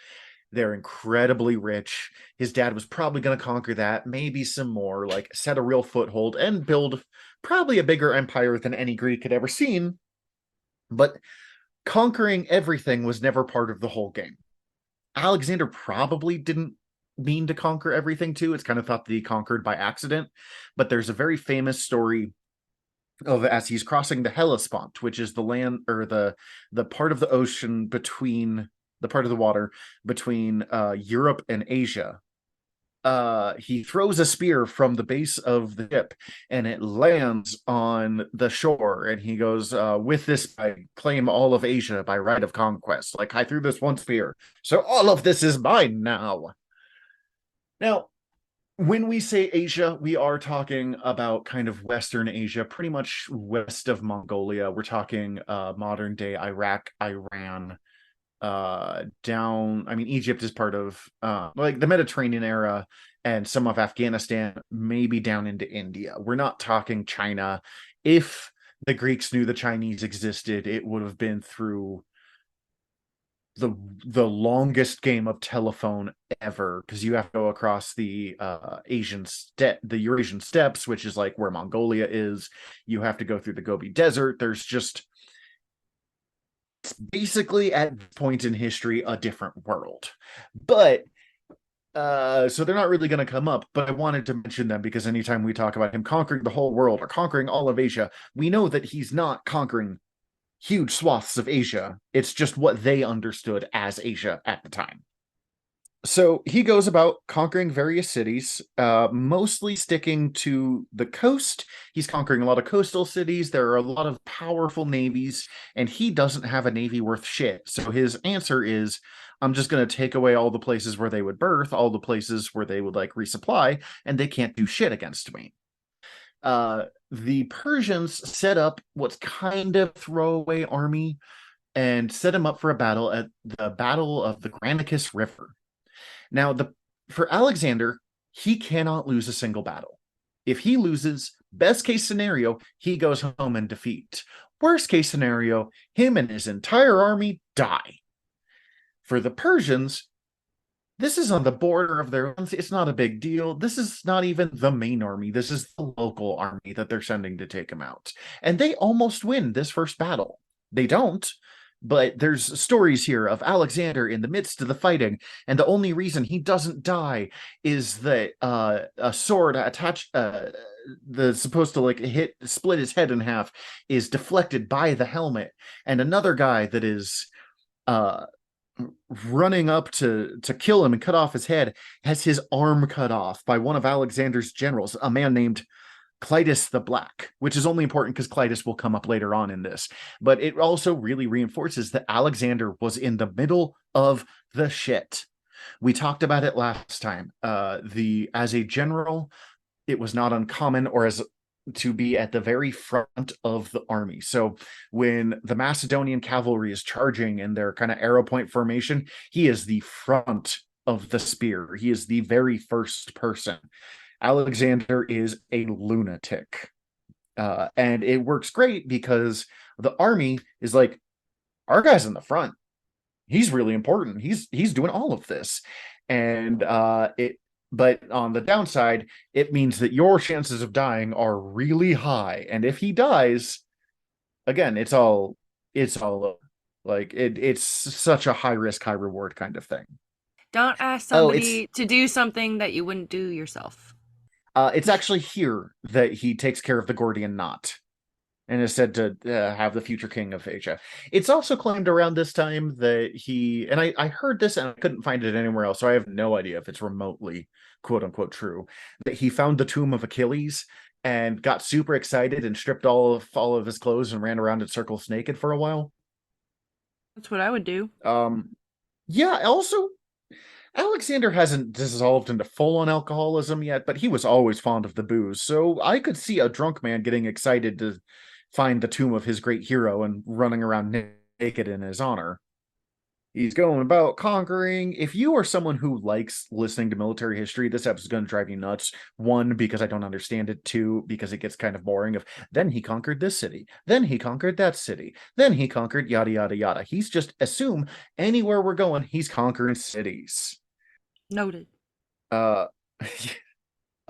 S2: They're incredibly rich. His dad was probably going to conquer that, maybe some more, like set a real foothold and build probably a bigger empire than any Greek had ever seen. But conquering everything was never part of the whole game. Alexander probably didn't mean to conquer everything too. It's kind of thought that he conquered by accident. But there's a very famous story of as he's crossing the Hellespont, which is the land or the part of the ocean between the part of the water between Europe and Asia. He throws a spear from the base of the ship and it lands on the shore, and he goes, with this I claim all of Asia by right of conquest. Like, I threw this one spear, so all of this is mine now. Now, when we say Asia, we are talking about kind of Western Asia, pretty much west of Mongolia. We're talking modern day Iraq, Iran, down, I mean, Egypt is part of like the Mediterranean era, and some of Afghanistan, maybe down into India. We're not talking China. If the Greeks knew the Chinese existed, it would have been through the longest game of telephone ever, because you have to go across the Eurasian steppes, which is like where Mongolia is. You have to go through the Gobi Desert. There's just, it's basically at this point in history a different world. But so they're not really going to come up, but I wanted to mention them because anytime we talk about him conquering the whole world or conquering all of Asia, we know that he's not conquering huge swaths of Asia. It's just what they understood as Asia at the time. So he goes about conquering various cities, mostly sticking to the coast. He's conquering a lot of coastal cities. There are a lot of powerful navies, and he doesn't have a navy worth shit. So his answer is, I'm just going to take away all the places where they would berth, all the places where they would like resupply, and they can't do shit against me. The Persians set up what's kind of throwaway army and set him up for a battle at the Battle of the Granicus River. Now, the for Alexander, he cannot lose a single battle. If he loses, best case scenario, he goes home in defeat. Worst case scenario, him and his entire army die. For the Persians, this is on the border of their own. It's not a big deal. This is not even the main army. This is the local army that they're sending to take him out. And they almost win this first battle. They don't, but there's stories here of Alexander in the midst of the fighting, and the only reason he doesn't die is that a sword attached, the supposed to like split his head in half, is deflected by the helmet, and another guy that is uh running up to kill him and cut off his head has his arm cut off by one of Alexander's generals, a man named Clitus the Black, which is only important because Clitus will come up later on in this. But it also really reinforces that Alexander was in the middle of the shit. We talked about it last time. As a general, it was not uncommon, or as to be at the very front of the army. So when the Macedonian cavalry is charging in their kind of arrow point formation, he is the front of the spear. He is the very first person. Alexander is a lunatic. And it works great because the army is like, our guy's in the front. He's really important. He's doing all of this. And but on the downside, it means that your chances of dying are really high. And if he dies, again, it's all like it's such a high risk, high reward kind of thing.
S3: Don't ask
S2: Oh, it's
S3: somebody to do something that you wouldn't do yourself.
S2: it's actually here that he takes care of the Gordian knot and is said to have the future king of Asia. It's also claimed around this time that and I heard this and I couldn't find it anywhere else, so I have no idea if it's remotely quote unquote true, that he found the tomb of Achilles and got super excited and stripped all of his clothes and ran around in circles naked for a while.
S3: That's what I would do.
S2: Yeah, also Alexander hasn't dissolved into full-on alcoholism yet, but he was always fond of the booze, so I could see a drunk man getting excited to find the tomb of his great hero and running around naked in his honor. He's going about conquering. If you are someone who likes listening to military history, this episode's going to drive you nuts. One, because I don't understand it. Two, because it gets kind of boring. Then he conquered this city. Then he conquered that city. Then he conquered yada, yada, yada. He's just assume anywhere we're going, he's conquering cities.
S3: Noted.
S2: Uh,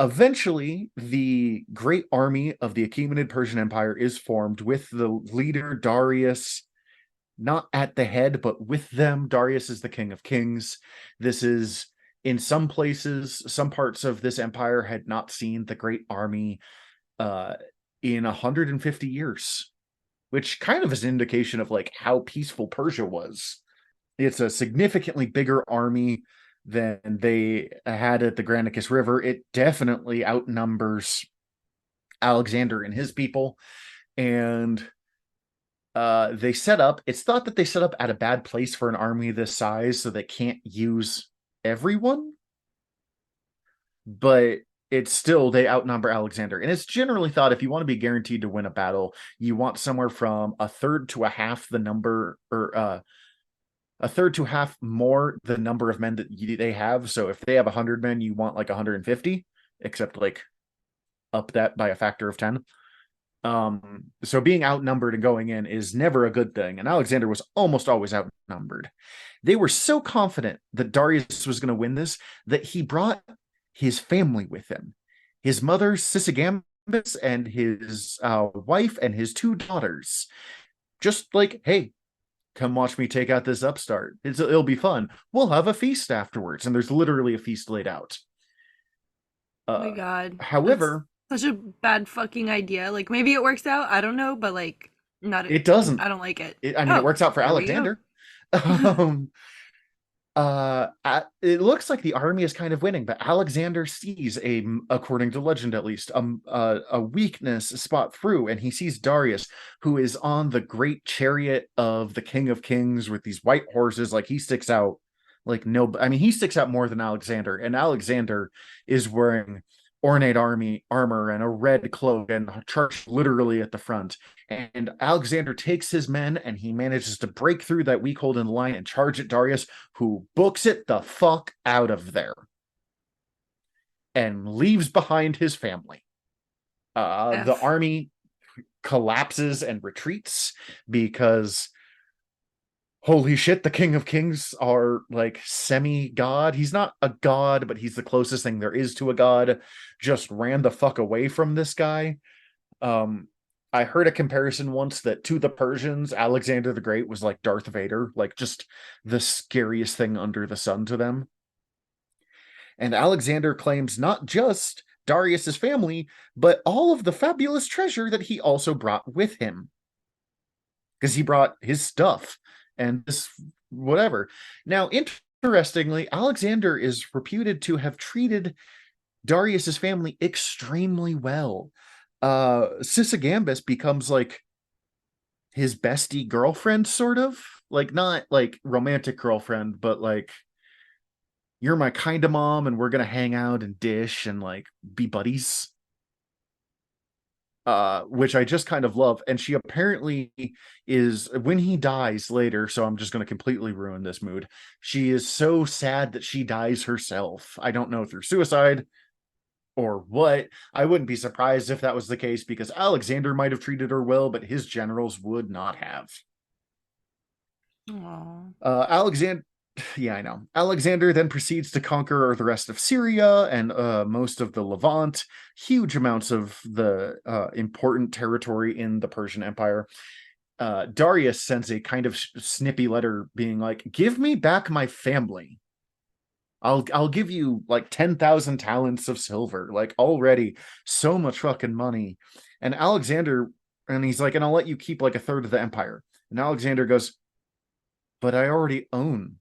S2: Eventually, the great army of the Achaemenid Persian Empire is formed with the leader Darius not at the head, but with them. Darius is the king of kings. This is, in some places, some parts of this empire had not seen the great army in 150 years, which kind of is an indication of like how peaceful Persia was. It's a significantly bigger army than they had at the Granicus River. It definitely outnumbers Alexander and his people. And it's thought that they set up at a bad place for an army this size, so they can't use everyone, but it's still, they outnumber Alexander. And it's generally thought if you want to be guaranteed to win a battle, you want somewhere from a third to a half the number, or a third to half more the number of men that they have. So if they have 100 men, you want like 150, except like up that by a factor of 10. So being outnumbered and going in is never a good thing, and Alexander was almost always outnumbered. They were so confident that Darius was going to win this that he brought his family with him, his mother Sisygambis and his wife and his two daughters. Just like, hey, come watch me take out this upstart. It'll be fun. We'll have a feast afterwards, and there's literally a feast laid out.
S3: Oh my god.
S2: However,
S3: such a bad fucking idea. Like maybe it works out. I don't know, but like not.
S2: It doesn't.
S3: I don't like it.
S2: It works out for Alexander. It looks like the army is kind of winning, but Alexander sees according to legend at least, a weakness spot through, and he sees Darius, who is on the great chariot of the King of Kings with these white horses. Like, he sticks out like no, I mean, he sticks out more than Alexander, and Alexander is wearing ornate army armor and a red cloak and charged literally at the front. And Alexander takes his men and he manages to break through that weak hold in the line and charge at Darius, who books it the fuck out of there and leaves behind his family. The army collapses and retreats because holy shit, the King of Kings are like semi-god. He's not a god, but he's the closest thing there is to a god. Just ran the fuck away from this guy. I heard a comparison once that to the Persians, Alexander the Great was like Darth Vader, like just the scariest thing under the sun to them. And Alexander claims not just Darius's family, but all of the fabulous treasure that he also brought with him. Because he brought his stuff and this whatever. Now, interestingly, Alexander is reputed to have treated Darius's family extremely well. Sysigambis becomes like his bestie girlfriend, sort of, like not like romantic girlfriend, but like you're my kind of mom and we're gonna hang out and dish and like be buddies. Which I just kind of love. And she apparently is, when he dies later, so I'm just going to completely ruin this mood. She is so sad that she dies herself. I don't know, through suicide or what. I wouldn't be surprised if that was the case, because Alexander might have treated her well, but his generals would not have. Alexander, yeah, I know. Alexander then proceeds to conquer the rest of Syria and most of the Levant, huge amounts of the important territory in the Persian Empire. Darius sends a kind of snippy letter being like, "Give me back my family. I'll give you like 10,000 talents of silver, like already so much fucking money." And Alexander, and he's like, "And I'll let you keep like a third of the empire." And Alexander goes, "But I already own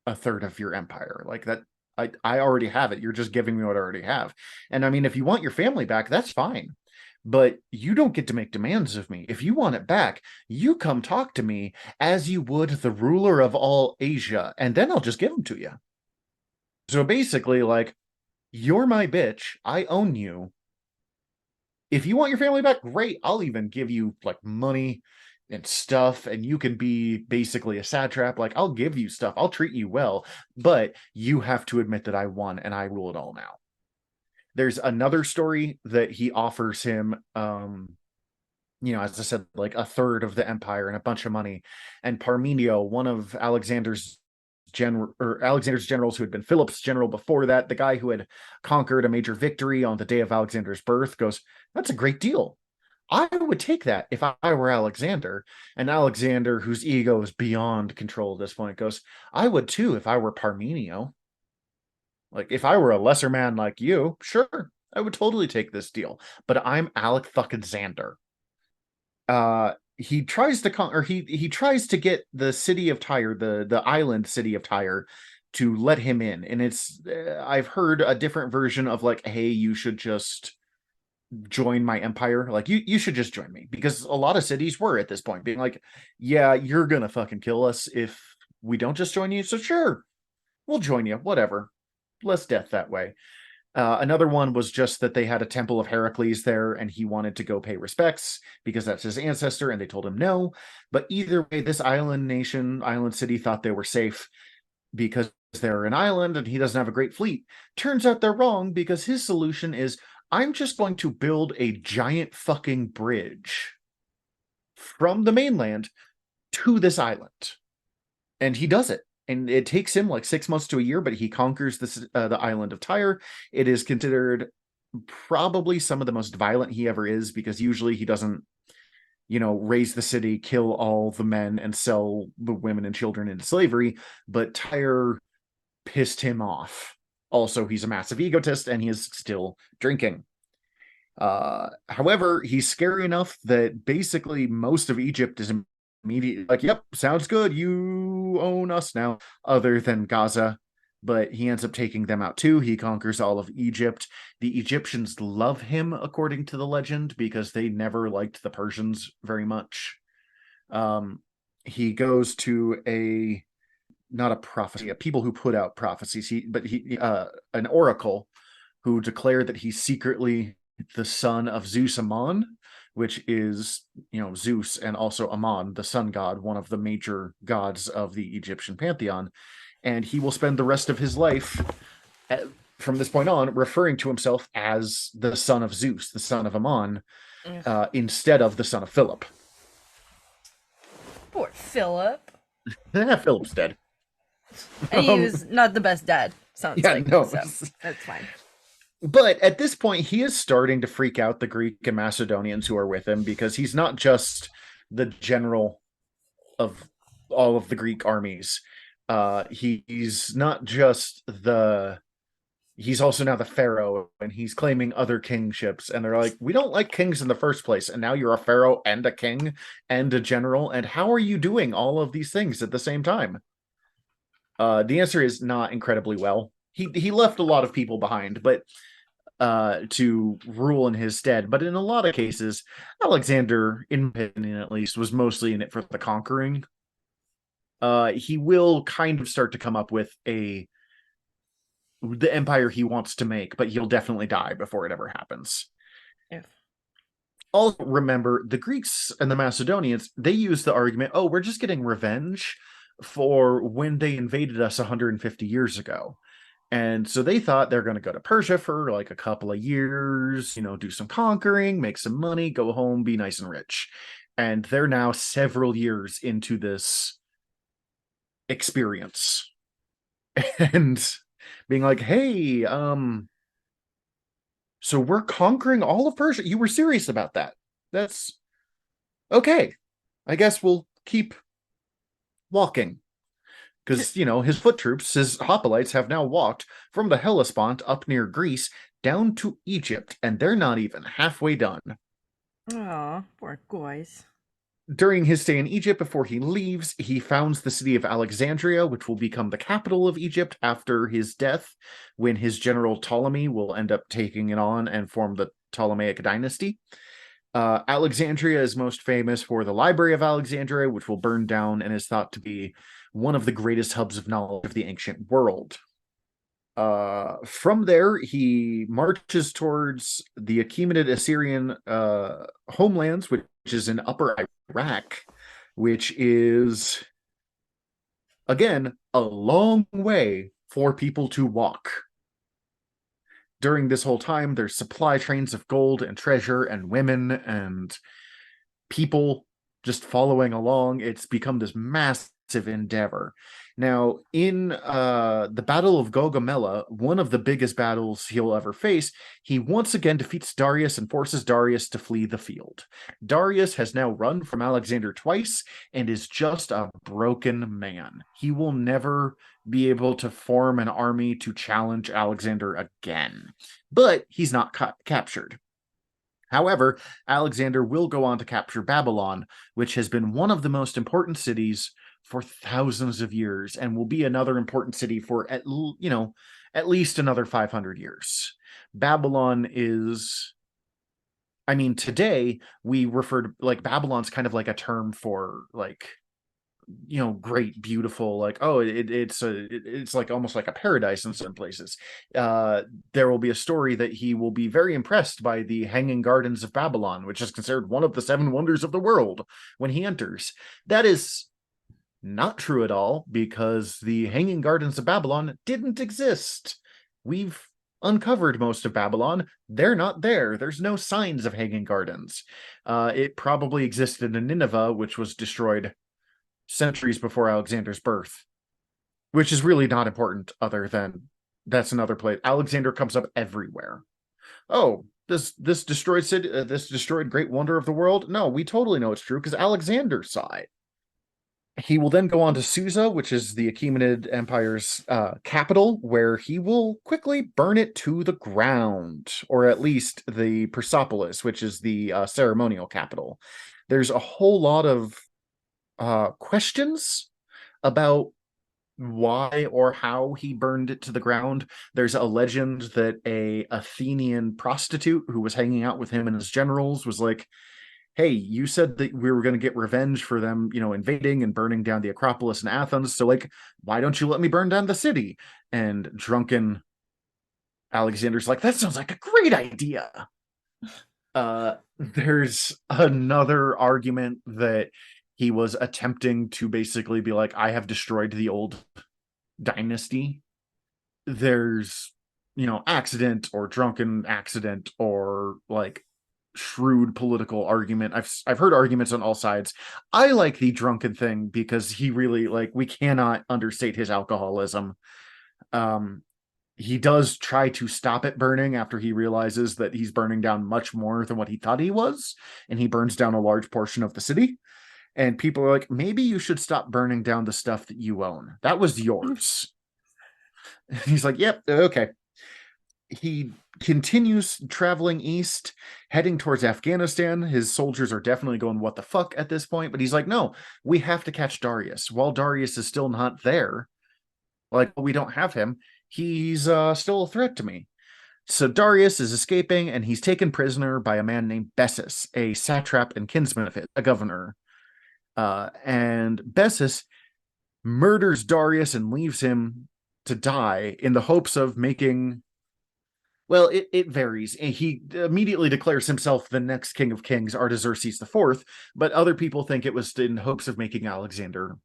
S2: a third of your empire. Like that, I already have it. You're just giving me what I already have. And I mean, if you want your family back, that's fine. But you don't get to make demands of me. If you want it back, you come talk to me as you would the ruler of all Asia, and then I'll just give them to you." So basically, like, you're my bitch. I own you. If you want your family back, great. I'll even give you like money and stuff, and you can be basically a satrap. Like, I'll give you stuff. I'll treat you well, but you have to admit that I won and I rule it all now. There's another story that he offers him, as I said, like a third of the empire and a bunch of money. And Parmenio, one of Alexander's generals, who had been Philip's general before that, the guy who had conquered a major victory on the day of Alexander's birth, goes, "That's a great deal. I would take that if I were Alexander." And Alexander, whose ego is beyond control at this point, goes, "I would too if I were Parmenio. Like, if I were a lesser man like you, sure, I would totally take this deal. But I'm Alec fucking Xander." He tries to he tries to get the city of Tyre, the island city of Tyre, to let him in. And it's I've heard a different version of like, "Hey, you should just join my empire. Like, you should just join me," because a lot of cities were at this point being like, "Yeah, you're gonna fucking kill us if we don't just join you, so sure, we'll join you, whatever, less death that way." Another one was just that they had a temple of Heracles there and he wanted to go pay respects because that's his ancestor, and they told him no. But either way, this island city thought they were safe because they're an island and he doesn't have a great fleet. Turns out they're wrong, because his solution is, "I'm just going to build a giant fucking bridge from the mainland to this island." And he does it. And it takes him like 6 months to a year, but he conquers the island of Tyre. It is considered probably some of the most violent he ever is, because usually he doesn't, raise the city, kill all the men, and sell the women and children into slavery. But Tyre pissed him off. Also, he's a massive egotist, and he is still drinking. However, he's scary enough that basically most of Egypt is immediately like, yep, sounds good. You own us now, other than Gaza. But he ends up taking them out too. He conquers all of Egypt. The Egyptians love him, according to the legend, because they never liked the Persians very much. He goes to not a prophecy, a people who put out prophecies, an oracle who declared that he's secretly the son of Zeus Ammon, which is, Zeus and also Ammon, the sun god, one of the major gods of the Egyptian pantheon. And he will spend the rest of his life from this point on referring to himself as the son of Zeus, the son of Ammon, instead of the son of Philip.
S3: Poor Philip.
S2: Philip's dead.
S3: And he was not the best dad, sounds like.
S2: No.
S3: So that's fine.
S2: But at this point, he is starting to freak out the Greek and Macedonians who are with him, because he's not just the general of all of the Greek armies. He's not just he's also now the pharaoh, and he's claiming other kingships, and they're like, we don't like kings in the first place, and now you're a pharaoh and a king and a general, and how are you doing all of these things at the same time? The answer is not incredibly well. He left a lot of people behind, but to rule in his stead. But in a lot of cases, Alexander, in my opinion at least, was mostly in it for the conquering. He will kind of start to come up with the empire he wants to make, but he'll definitely die before it ever happens.
S3: Yeah.
S2: Also, remember, the Greeks and the Macedonians, they use the argument, oh, we're just getting revenge for when they invaded us 150 years ago. And so they thought they're going to go to Persia for like a couple of years, do some conquering, make some money, go home, be nice and rich. And they're now several years into this experience and being like, hey, so we're conquering all of Persia. You were serious about that. That's okay. I guess we'll keep walking. Because, his foot troops, his hoplites, have now walked from the Hellespont up near Greece down to Egypt, and they're not even halfway done.
S3: Aw, poor guys.
S2: During his stay in Egypt, before he leaves, he founds the city of Alexandria, which will become the capital of Egypt after his death, when his general Ptolemy will end up taking it on and form the Ptolemaic dynasty. Alexandria is most famous for the Library of Alexandria, which will burn down and is thought to be one of the greatest hubs of knowledge of the ancient world. From there, he marches towards the Achaemenid Assyrian homelands, which is in Upper Iraq, which is, again, a long way for people to walk. During this whole time, there's supply trains of gold and treasure and women and people just following along. It's become this massive endeavor. Now, in the Battle of Gaugamela, one of the biggest battles he'll ever face, he once again defeats Darius and forces Darius to flee the field. Darius has now run from Alexander twice and is just a broken man. He will never be able to form an army to challenge Alexander again. But he's not captured. However, Alexander will go on to capture Babylon, which has been one of the most important cities for thousands of years and will be another important city for at least another 500 years. Babylon is, today we refer to, like, Babylon's kind of like a term for, like, great, beautiful, like, oh, it's like almost like a paradise in some places. There will be a story that he will be very impressed by the Hanging Gardens of Babylon, which is considered one of the 7 wonders of the world when he enters. That is not true at all, because the Hanging Gardens of Babylon didn't exist. We've uncovered most of Babylon. They're not there. There's no signs of Hanging Gardens. It probably existed in Nineveh, which was destroyed centuries before Alexander's birth, which is really not important, other than that's another place. Alexander comes up everywhere. Oh, this destroyed city, this destroyed great wonder of the world? No, we totally know it's true because Alexander saw it. He will then go on to Susa, which is the Achaemenid Empire's capital, where he will quickly burn it to the ground, or at least the Persepolis, which is the ceremonial capital. There's a whole lot of questions about why or how he burned it to the ground. There's a legend that a Athenian prostitute who was hanging out with him and his generals was like, hey, you said that we were going to get revenge for them, invading and burning down the Acropolis in Athens. So, like, why don't you let me burn down the city? And drunken Alexander's like, that sounds like a great idea. There's another argument that he was attempting to basically be like, I have destroyed the old dynasty. There's, accident or drunken accident or like shrewd political argument. I've heard arguments on all sides. I like the drunken thing because he really, like, we cannot understate his alcoholism. He does try to stop it burning after he realizes that he's burning down much more than what he thought he was, and he burns down a large portion of the city. And people are like, maybe you should stop burning down the stuff that you own. That was yours. And he's like, yep, okay. He continues traveling east, heading towards Afghanistan. His soldiers are definitely going, what the fuck at this point? But he's like, no, we have to catch Darius. While Darius is still not there, like, we don't have him, he's still a threat to me. So Darius is escaping, and he's taken prisoner by a man named Bessus, a satrap and kinsman of his, a governor. And Bessus murders Darius and leaves him to die in the hopes of making... Well, it varies. He immediately declares himself the next king of kings, Artaxerxes IV, but other people think it was in hopes of making Alexander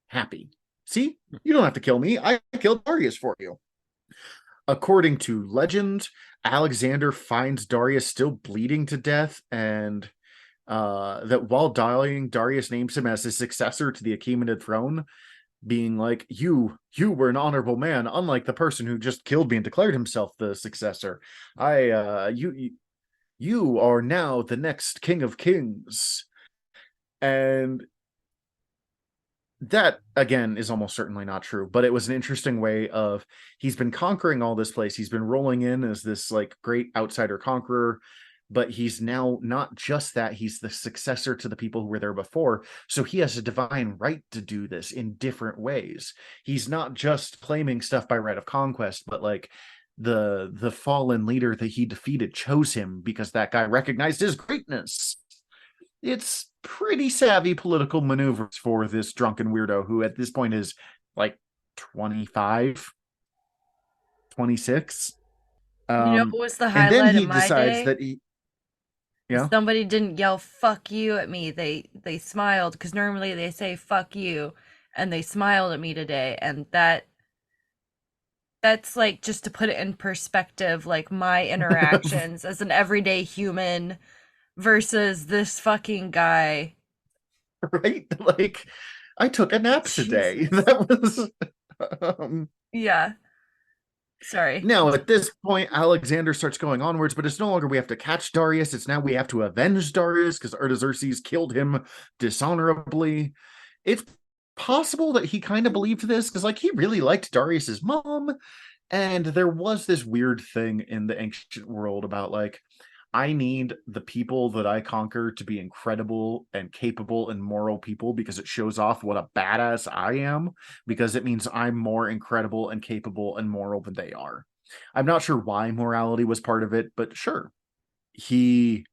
S2: happy. See, you don't have to kill me. I killed Darius for you. According to legend, Alexander finds Darius still bleeding to death, and that while dying, Darius names him as his successor to the Achaemenid throne, being like, you were an honorable man, unlike the person who just killed me and declared himself the successor. You are now the next king of kings. And that, again, is almost certainly not true, but it was an interesting way of, he's been conquering all this place. He's been rolling in as this like great outsider conqueror, but he's now not just that, he's the successor to the people who were there before. So he has a divine right to do this in different ways. He's not just claiming stuff by right of conquest, but like the fallen leader that he defeated chose him because that guy recognized his greatness. It's pretty savvy political maneuvers for this drunken weirdo who at this point is like 25, 26.
S3: What was the
S2: And then
S3: highlight
S2: he
S3: of my
S2: decides
S3: day?
S2: that he... Yeah.
S3: Somebody didn't yell "fuck you" at me. They smiled, because normally they say "fuck you," and they smiled at me today, and that's like, just to put it in perspective, like my interactions as an everyday human versus this fucking guy.
S2: Right? Like, I took a nap today.
S3: Jesus.
S2: That was...
S3: Yeah. Sorry.
S2: Now, at this point, Alexander starts going onwards, but it's no longer we have to catch Darius. It's now we have to avenge Darius because Artaxerxes killed him dishonorably. It's possible that he kind of believed this because, like, he really liked Darius's mom. And there was this weird thing in the ancient world about, like, I need the people that I conquer to be incredible and capable and moral people because it shows off what a badass I am, because it means I'm more incredible and capable and moral than they are. I'm not sure why morality was part of it, but sure. He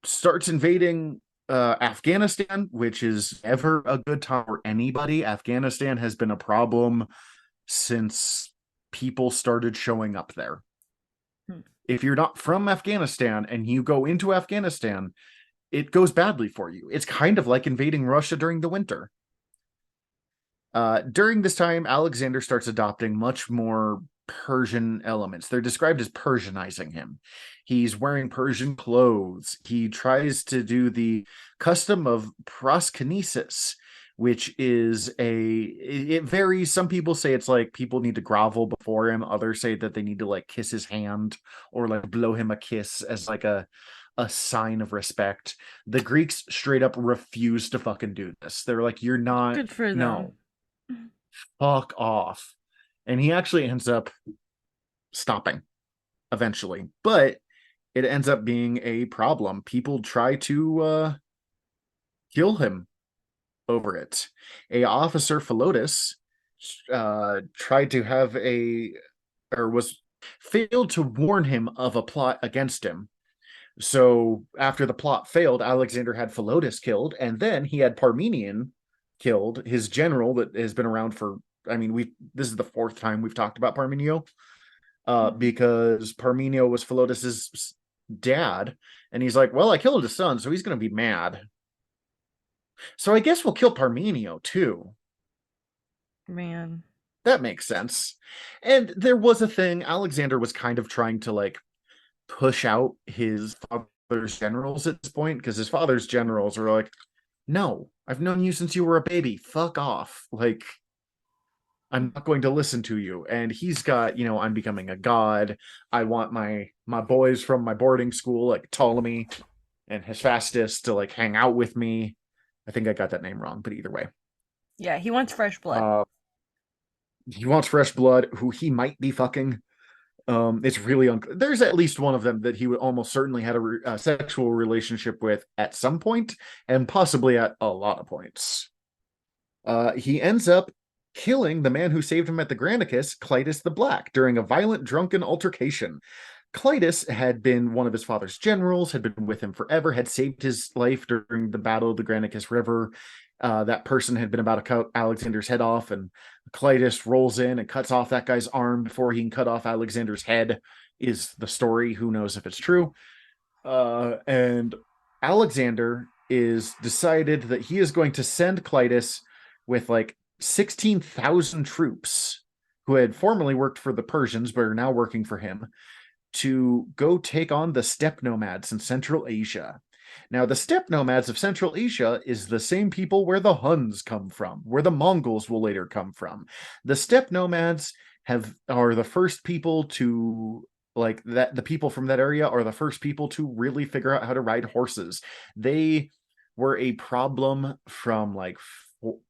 S2: starts invading Afghanistan, which is never a good time for anybody. Afghanistan has been a problem since people started showing up there. If you're not from Afghanistan and you go into Afghanistan, it goes badly for you. It's kind of like invading Russia during the winter. During this time, Alexander starts adopting much more Persian elements. They're described as Persianizing him. He's wearing Persian clothes. He tries to do the custom of proskinesis, which is it varies. Some people say it's like people need to grovel before him. Others say that they need to like kiss his hand or like blow him a kiss as like a sign of respect. The Greeks straight up refuse to fucking do this. They're like, you're not...
S3: Good for them.
S2: No, fuck off. And he actually ends up stopping eventually, but it ends up being a problem. People try to kill him over it. A officer, Philotas, tried to have or was failed to warn him of a plot against him. So after the plot failed, Alexander had Philotas killed, and then he had Parmenion killed, his general that has been around for. I mean, this is the fourth time we've talked about Parmenio, because Parmenio was Philotas's dad, and he's like, well, I killed his son, so he's going to be mad. So I guess we'll kill Parmenio too.
S3: Man.
S2: That makes sense. And there was a thing, Alexander was kind of trying to like push out his father's generals at this point, because his father's generals were like, no, I've known you since you were a baby. Fuck off. Like, I'm not going to listen to you. And he's got, I'm becoming a god. I want my boys from my boarding school, like Ptolemy and Hephaestus, to like hang out with me. I think I got that name wrong, but either way.
S3: Yeah, he wants fresh blood.
S2: He wants fresh blood, who he might be fucking. It's really there's at least one of them that he would almost certainly had a sexual relationship with at some point, and possibly at a lot of points. He ends up killing the man who saved him at the Granicus, Clitus the Black, during a violent drunken altercation. Clitus had been one of his father's generals, had been with him forever, had saved his life during the Battle of the Granicus River. That person had been about to cut Alexander's head off, and Clitus rolls in and cuts off that guy's arm before he can cut off Alexander's head, is the story. Who knows if it's true? And Alexander is decided that he is going to send Clitus with like 16,000 troops who had formerly worked for the Persians but are now working for him, to go take on the steppe nomads in Central Asia. Now, the steppe nomads of Central Asia is the same people where the Huns come from, where the Mongols will later come from. The steppe nomads are the first people to, like, that the people from that area are the first people to really figure out how to ride horses. They were a problem from like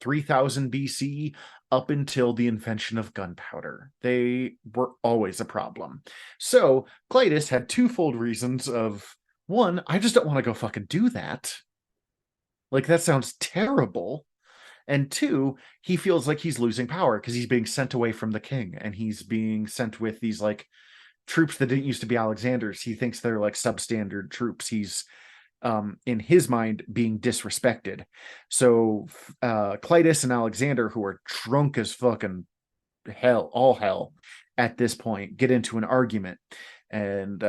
S2: 3000 BC up until the invention of gunpowder. They were always a problem. So Clitus had twofold reasons of, one, I just don't want to go fucking do that. Like, that sounds terrible. And two, he feels like he's losing power because he's being sent away from the king, and he's being sent with these like troops that didn't used to be Alexander's. He thinks they're like substandard troops. He's in his mind being disrespected. So Clitus and Alexander, who are drunk as fucking hell, all hell at this point, get into an argument, and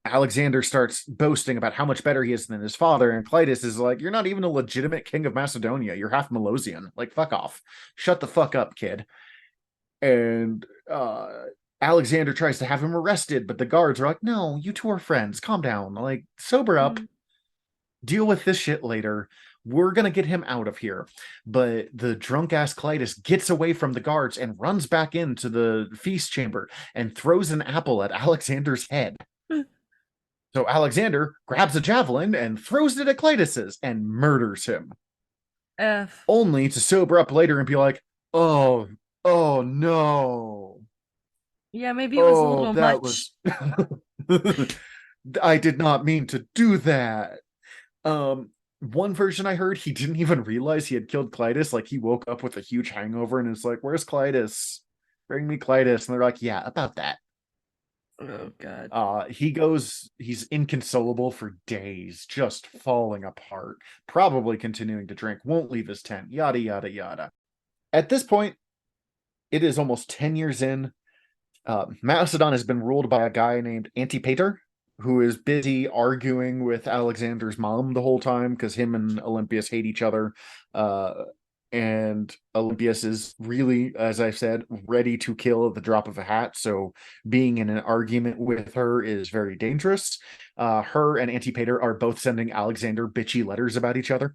S2: Alexander starts boasting about how much better he is than his father, and Clitus is like, you're not even a legitimate king of Macedonia, you're half Milosian, like, fuck off, shut the fuck up, kid. And Alexander tries to have him arrested, but the guards are like, no, you two are friends. Calm down. Like, sober up. Deal with this shit later. We're going to get him out of here. But the drunk-ass Clitus gets away from the guards and runs back into the feast chamber and throws an apple at Alexander's head. So Alexander grabs a javelin and throws it at Clitus's and murders him. Only to sober up later and be like, oh no.
S3: Yeah, maybe it was a little much.
S2: I did not mean to do that. One version I heard, he didn't even realize he had killed Clitus. Like, he woke up with a huge hangover and is like, where's Clitus? Bring me Clitus. And they're like, yeah, about that.
S3: Oh, God.
S2: He's inconsolable for days, just falling apart, probably continuing to drink, won't leave his tent, yada, yada, yada. At this point, it is almost 10 years in. Macedon has been ruled by a guy named Antipater, who is busy arguing with Alexander's mom the whole time because him and Olympias hate each other. And Olympias is really, as I said, ready to kill at the drop of a hat. So being in an argument with her is very dangerous. Her and Antipater are both sending Alexander bitchy letters about each other.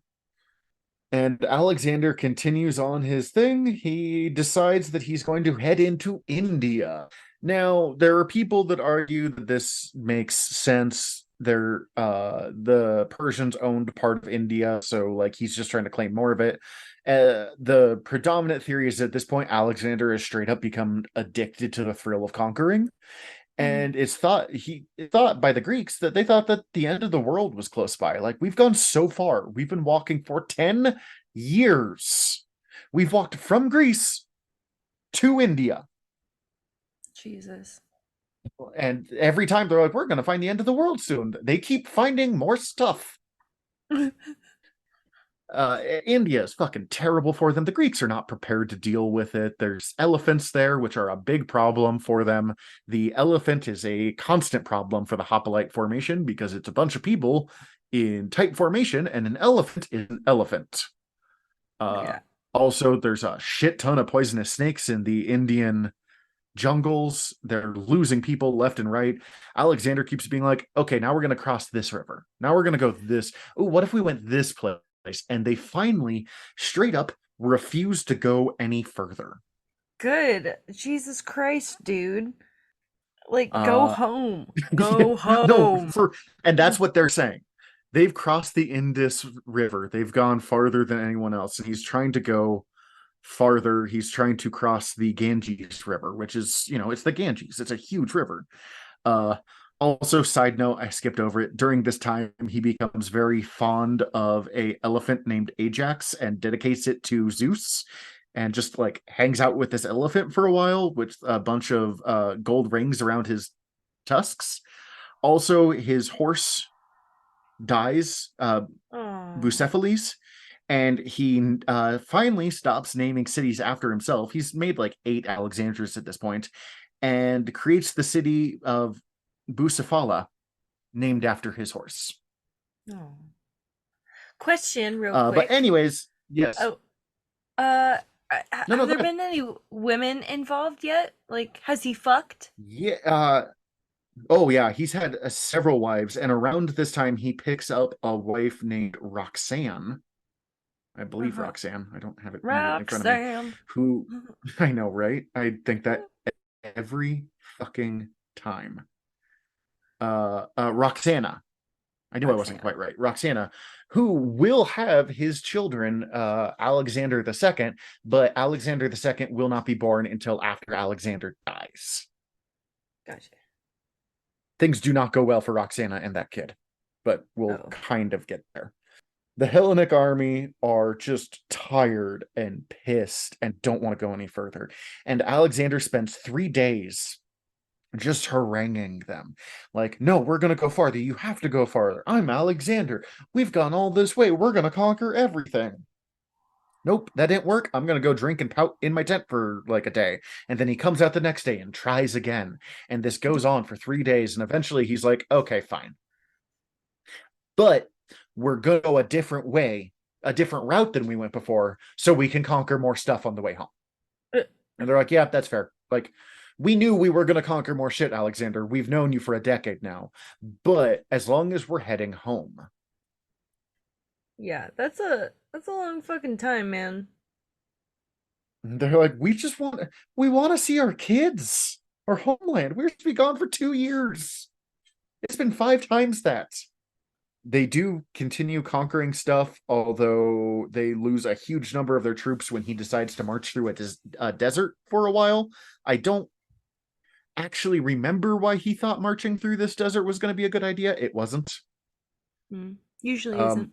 S2: And Alexander continues on his thing. He decides that he's going to head into India. Now, there are people that argue that this makes sense. The Persians owned part of India, so like he's just trying to claim more of it. The predominant theory is that at this point, Alexander has straight up become addicted to the thrill of conquering. And it's thought by the Greeks that they thought that the end of the world was close by. Like, we've gone so far. We've been walking for 10 years. We've walked from Greece to India.
S3: Jesus.
S2: And every time they're like, we're going to find the end of the world soon. They keep finding more stuff. India is fucking terrible for them. The Greeks are not prepared to deal with it. There's elephants there, which are a big problem for them. The elephant is a constant problem for the Hoplite formation because it's a bunch of people in tight formation, and an elephant is an elephant.
S3: Yeah.
S2: Also, there's a shit ton of poisonous snakes in the Indian jungles. They're losing people left and right. Alexander keeps being like, okay, now we're going to cross this river. Now we're going to go this. Oh, what if we went this place? And they finally straight up refuse to go any further.
S3: Good. Jesus Christ, dude. Like, go home. Go
S2: No,
S3: home.
S2: and that's what they're saying. They've crossed the Indus River. They've gone farther than anyone else, and he's trying to go farther. He's trying to cross the Ganges River, which is, it's the Ganges. It's a huge river. Also, side note, I skipped over it. During this time, he becomes very fond of a elephant named Ajax and dedicates it to Zeus, and just like hangs out with this elephant for a while with a bunch of gold rings around his tusks. Also, his horse dies, Bucephalus, and he finally stops naming cities after himself. He's made like 8 Alexandrias at this point, and creates the city of Bucephala, named after his horse.
S3: Oh. Question, real quick.
S2: But anyways, yes.
S3: Oh, have there been any women involved yet? Like, has he fucked?
S2: Yeah. Oh yeah, he's had several wives, and around this time he picks up a wife named Roxanne. I believe Roxanne. I don't have it in front of me. Who I know, right? I think that every fucking time. Roxana. I knew I wasn't quite right. Roxana, who will have his children, Alexander II, but Alexander II will not be born until after Alexander dies.
S3: Gotcha.
S2: Things do not go well for Roxana and that kid, but we'll kind of get there. The Hellenic army are just tired and pissed and don't want to go any further. And Alexander spends 3 days just haranguing them. Like, no, we're going to go farther. You have to go farther. I'm Alexander. We've gone all this way. We're going to conquer everything. Nope, that didn't work. I'm going to go drink and pout in my tent for like a day. And then he comes out the next day and tries again. And this goes on for 3 days. And eventually he's like, okay, fine. But we're going to go a different way, a different route than we went before, so we can conquer more stuff on the way home. And they're like, yeah, that's fair. Like, we knew we were going to conquer more shit, Alexander. We've known you for a decade now. But as long as we're heading home.
S3: Yeah, that's a long fucking time, man.
S2: They're like, we want to see our kids, our homeland. We're supposed to be gone for 2 years. It's been 5 times that. They do continue conquering stuff, although they lose a huge number of their troops when he decides to march through a desert for a while. I don't actually remember why he thought marching through this desert was going to be a good idea. It wasn't.
S3: Usually isn't.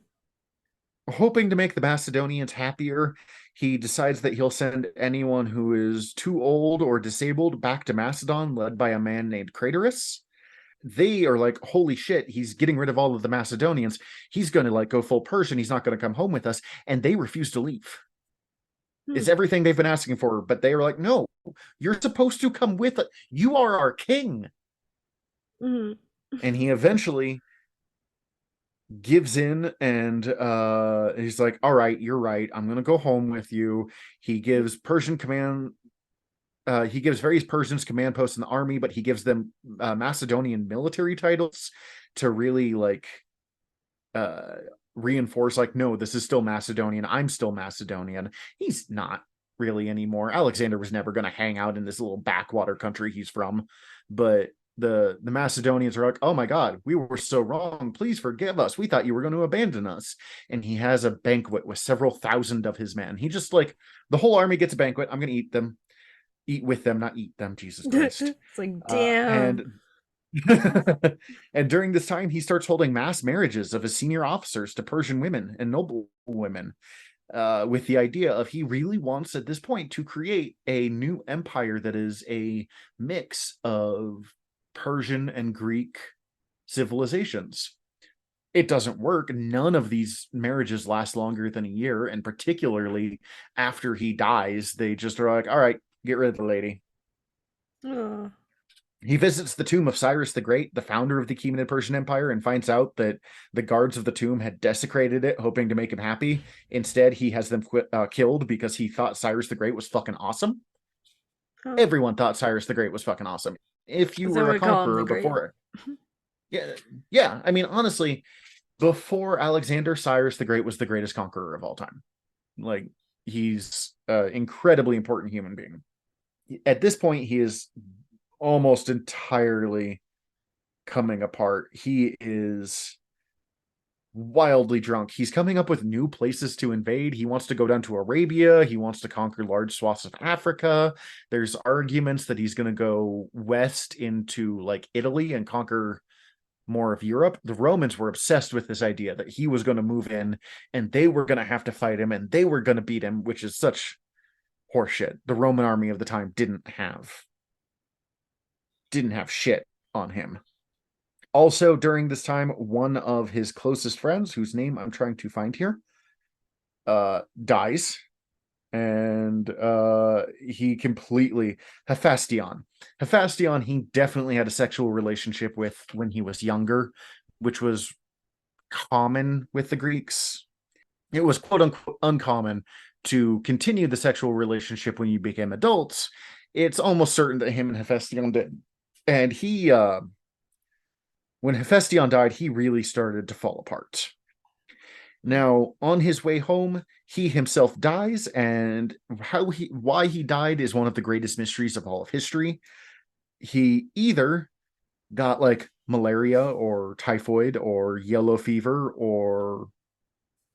S2: Hoping to make the Macedonians happier, he decides that he'll send anyone who is too old or disabled back to Macedon, led by a man named Craterus. They are like, holy shit, he's getting rid of all of the Macedonians. He's going to like go full Persian. He's not going to come home with us. And they refuse to leave. It's everything they've been asking for, but they are like, no, you're supposed to come with us. You are our king. And he eventually gives in, and he's like, all right, you're right. I'm going to go home with you. He gives Persian command. He gives various Persians command posts in the army, but he gives them Macedonian military titles to really like reinforce, like, no, this is still Macedonian. I'm still Macedonian. He's not really anymore. Alexander was never going to hang out in this little backwater country he's from, but the Macedonians are like, oh my God, we were so wrong. Please forgive us. We thought you were going to abandon us. And he has a banquet with several thousand of his men. He just like, the whole army gets a banquet. I'm going to eat them. eat with them, not eat them, Jesus Christ.
S3: It's like, damn.
S2: And and during this time, he starts holding mass marriages of his senior officers to Persian women and noble women, with the idea of he really wants at this point to create a new empire that is a mix of Persian and Greek civilizations. It doesn't work. None of these marriages last longer than a year, and particularly after he dies, they just are like, all right, get rid of the lady.
S3: Ugh.
S2: He visits the tomb of Cyrus the Great, the founder of the Achaemenid Persian Empire, and finds out that the guards of the tomb had desecrated it, hoping to make him happy. Instead, he has them killed because he thought Cyrus the Great was fucking awesome.
S3: Huh.
S2: Everyone thought Cyrus the Great was fucking awesome. If you
S3: Is that
S2: were
S3: what
S2: a
S3: we call him,
S2: conqueror
S3: the Great?
S2: before, yeah. I mean, honestly, before Alexander, Cyrus the Great was the greatest conqueror of all time. Like, he's an incredibly important human being. At this point, he is almost entirely coming apart. He is wildly drunk. He's coming up with new places to invade. He wants to go down to Arabia. He wants to conquer large swaths of Africa. There's arguments that he's going to go west into like Italy and conquer more of Europe. The Romans were obsessed with this idea that he was going to move in and they were going to have to fight him and they were going to beat him, which is such horseshit. The Roman army of the time didn't have shit on him. Also, during this time, one of his closest friends, whose name I'm trying to find here, dies. And he completely... Hephaestion, he definitely had a sexual relationship with when he was younger, which was common with the Greeks. It was quote-unquote uncommon to continue the sexual relationship when you became adults. It's almost certain that him and Hephaestion did. And he, when Hephaestion died, he really started to fall apart. Now, on his way home, he himself dies, and why he died is one of the greatest mysteries of all of history. He either got like malaria or typhoid or yellow fever or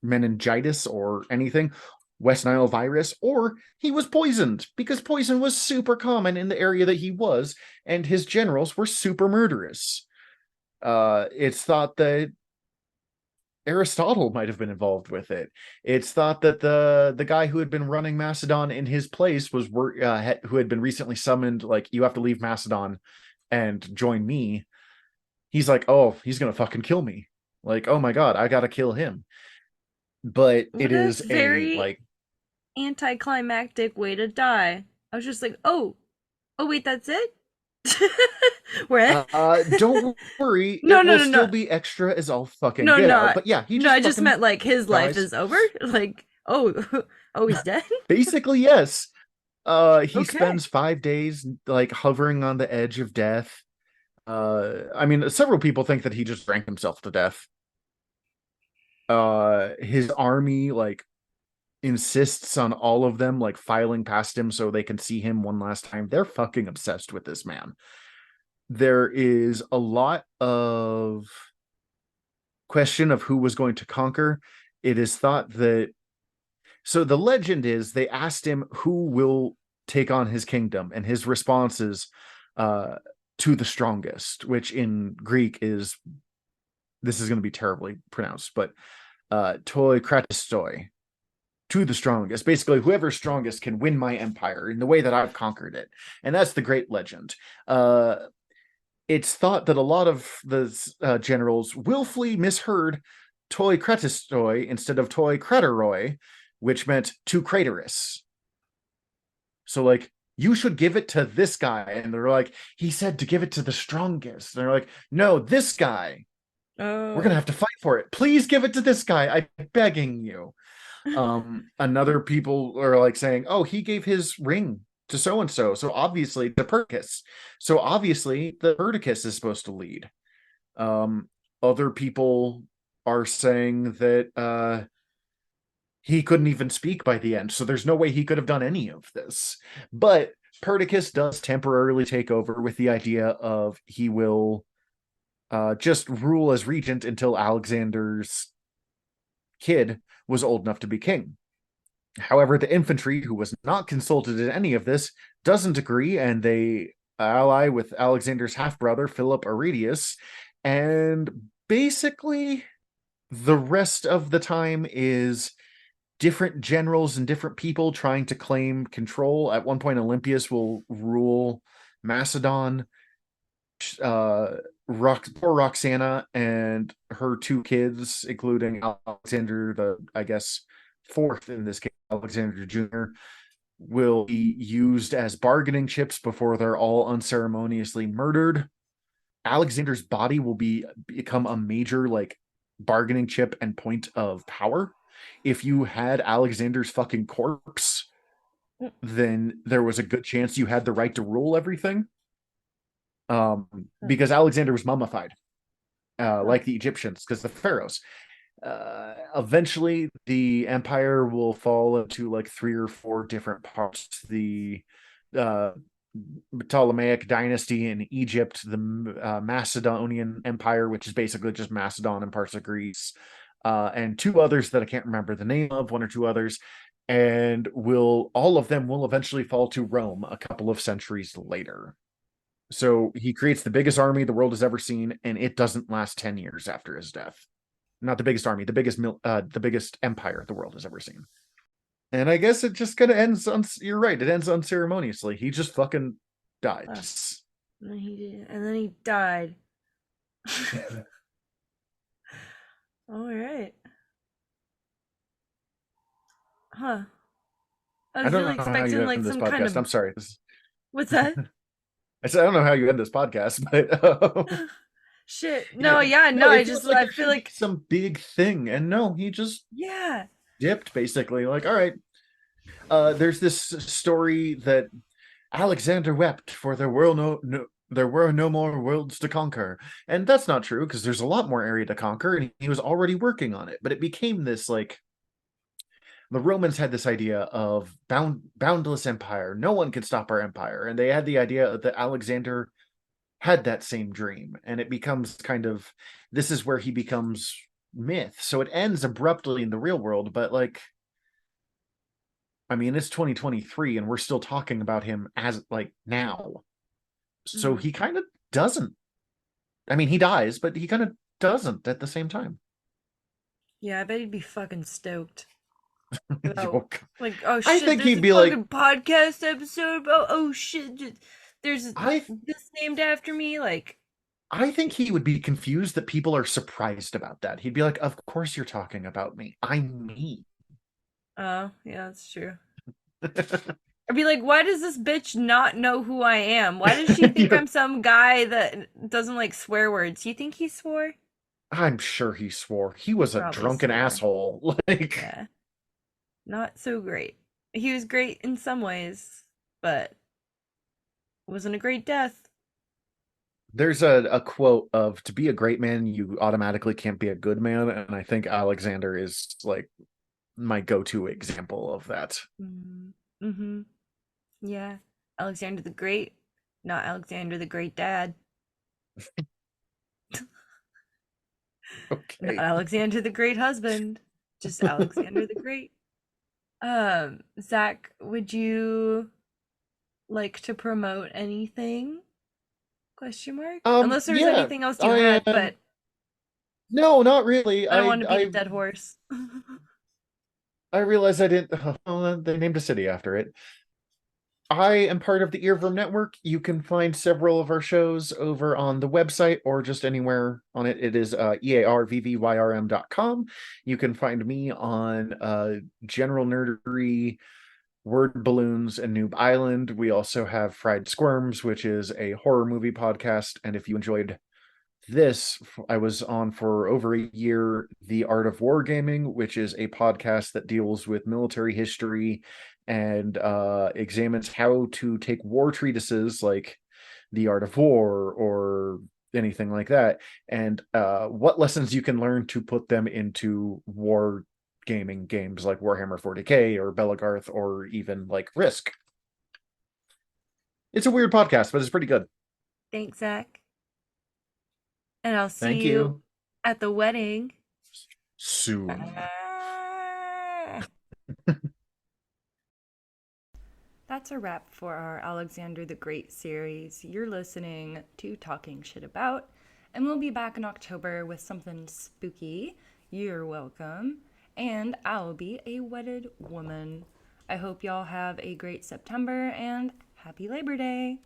S2: meningitis or anything, West Nile virus, or he was poisoned because poison was super common in the area that he was, and his generals were super murderous. It's thought that Aristotle might have been involved with it. It's thought that the guy who had been running Macedon in his place was who had been recently summoned, like, you have to leave Macedon and join me. He's like, oh, he's gonna fucking kill me. Like, oh my god, I gotta kill him. But it is
S3: very
S2: a like
S3: anticlimactic way to die. I was just like, oh wait, that's it? Where?
S2: Don't worry,
S3: No,
S2: it
S3: no,
S2: will
S3: no,
S2: still
S3: no.
S2: be extra as all fucking
S3: No,
S2: get
S3: no,
S2: out. But yeah, he just
S3: no, I just
S2: fucking
S3: meant like his life
S2: dies.
S3: is over. Like, oh, he's dead.
S2: Basically, yes. He
S3: Okay.
S2: spends 5 days like hovering on the edge of death. I mean, several people think that he just drank himself to death. His army like insists on all of them like filing past him so they can see him one last time. They're fucking obsessed with this man. There is a lot of question of who was going to conquer. It is thought that... So the legend is they asked him who will take on his kingdom, and his response is to the strongest, which in Greek is... This is going to be terribly pronounced, but toi kratistoi, to the strongest. Basically, whoever's strongest can win my empire in the way that I've conquered it. And that's the great legend. It's thought that a lot of the generals willfully misheard toi kratistoi instead of toi krateroi, which meant to Craterus. So, like, you should give it to this guy. And they're like, he said to give it to the strongest. And they're like, no, this guy.
S3: Oh.
S2: We're going to have to fight for it. Please give it to this guy. I'm begging you. Another people are like saying, oh, he gave his ring to so-and-so. So obviously the Perdiccas. So obviously the Perdiccas is supposed to lead. Other people are saying that he couldn't even speak by the end. So there's no way he could have done any of this. But Perdiccas does temporarily take over with the idea of he will just rule as regent until Alexander's kid was old enough to be king. However, the infantry, who was not consulted in any of this, doesn't agree, and they ally with Alexander's half brother, Philip Aridius. And basically, the rest of the time is different generals and different people trying to claim control. At one point, Olympias will rule Macedon. Poor Roxana and her two kids, including Alexander, I guess, fourth in this case, Alexander Jr., will be used as bargaining chips before they're all unceremoniously murdered. Alexander's body will become a major bargaining chip and point of power. If you had Alexander's fucking corpse, then there was a good chance you had the right to rule everything. Because Alexander was mummified, like the Egyptians, because the pharaohs. Eventually, the empire will fall into like 3 or 4 different parts. The Ptolemaic dynasty in Egypt, the Macedonian Empire, which is basically just Macedon and parts of Greece, and 2 others that I can't remember the name of, 1 or 2 others, and all of them will eventually fall to Rome a couple of centuries later. So he creates the biggest army the world has ever seen, and it doesn't last 10 years after his death. Not the biggest army, the biggest empire the world has ever seen. And I guess it just kind of ends you're right, it ends unceremoniously. He just fucking dies.
S3: And then he died. All right. Huh. I was
S2: don't
S3: really
S2: know how you
S3: expecting
S2: end
S3: like
S2: this
S3: some
S2: podcast.
S3: kind of.
S2: I'm sorry.
S3: What's that?
S2: I said I don't know how you end this podcast, but
S3: Shit. No, yeah, no,
S2: it feels
S3: I
S2: there
S3: feel
S2: should be
S3: like
S2: some big thing, and no, he just
S3: yeah.
S2: dipped basically. Like, all right. There's this story that Alexander wept for there were no more worlds to conquer. And that's not true, because there's a lot more area to conquer, and he was already working on it. But it became this the Romans had this idea of boundless empire. No one could stop our empire. And they had the idea that Alexander had that same dream. And it becomes kind of, this is where he becomes myth. So it ends abruptly in the real world, but I mean, it's 2023 and we're still talking about him as now. So he kind of doesn't. I mean, he dies, but he kind of doesn't at the same time.
S3: Yeah, I bet he'd be fucking stoked.
S2: Oh,
S3: Like, oh
S2: I
S3: shit,
S2: think
S3: there's
S2: he'd
S3: a
S2: be like,
S3: fucking podcast episode about oh shit, there's
S2: I
S3: this named after me. Like,
S2: I think he would be confused that people are surprised about that. He'd be like, "Of course you're talking about me. I'm me."
S3: oh, yeah, that's true. I'd be like, why does this bitch not know who I am? Why does she think
S2: Yeah.
S3: I'm some guy that doesn't like swear words? You think he swore?
S2: I'm sure he swore. He was a
S3: Probably
S2: drunken
S3: swore.
S2: asshole.
S3: Yeah. Not so great. He was great in some ways, but wasn't a great death.
S2: There's a quote of, to be a great man, you automatically can't be a good man. And I think Alexander is like my go-to example of that.
S3: Mm-hmm. Yeah. Alexander the Great, not Alexander the Great Dad. Not
S2: Okay.
S3: Alexander the Great Husband. Just Alexander the Great. Zach, would you like to promote anything? Question mark? Unless there's
S2: Yeah,
S3: anything else you had, but
S2: no, not really.
S3: I don't want to beat a dead horse.
S2: I realized I didn't. Oh, they named a city after it. I am part of the Earworm Network. You can find several of our shows over on the website or just anywhere on it. It is earvvyrm.com. You can find me on General Nerdery, Word Balloons, and Noob Island. We also have Fried Squirms, which is a horror movie podcast. And if you enjoyed this, I was on for over a year, The Art of Wargaming, which is a podcast that deals with military history and examines how to take war treatises like The Art of War or anything like that, and what lessons you can learn to put them into war gaming games like Warhammer 40K or Belagarth or even like Risk. It's a weird podcast, but it's pretty good.
S3: Thanks, Zach. And I'll see
S2: Thank
S3: you
S2: you.
S3: at the wedding.
S2: Soon.
S3: Ah.
S1: That's a wrap for our Alexander the Great series. You're listening to Talking Shit About, and we'll be back in October with something spooky. You're welcome. And I'll be a wedded woman. I hope y'all have a great September and happy Labor Day.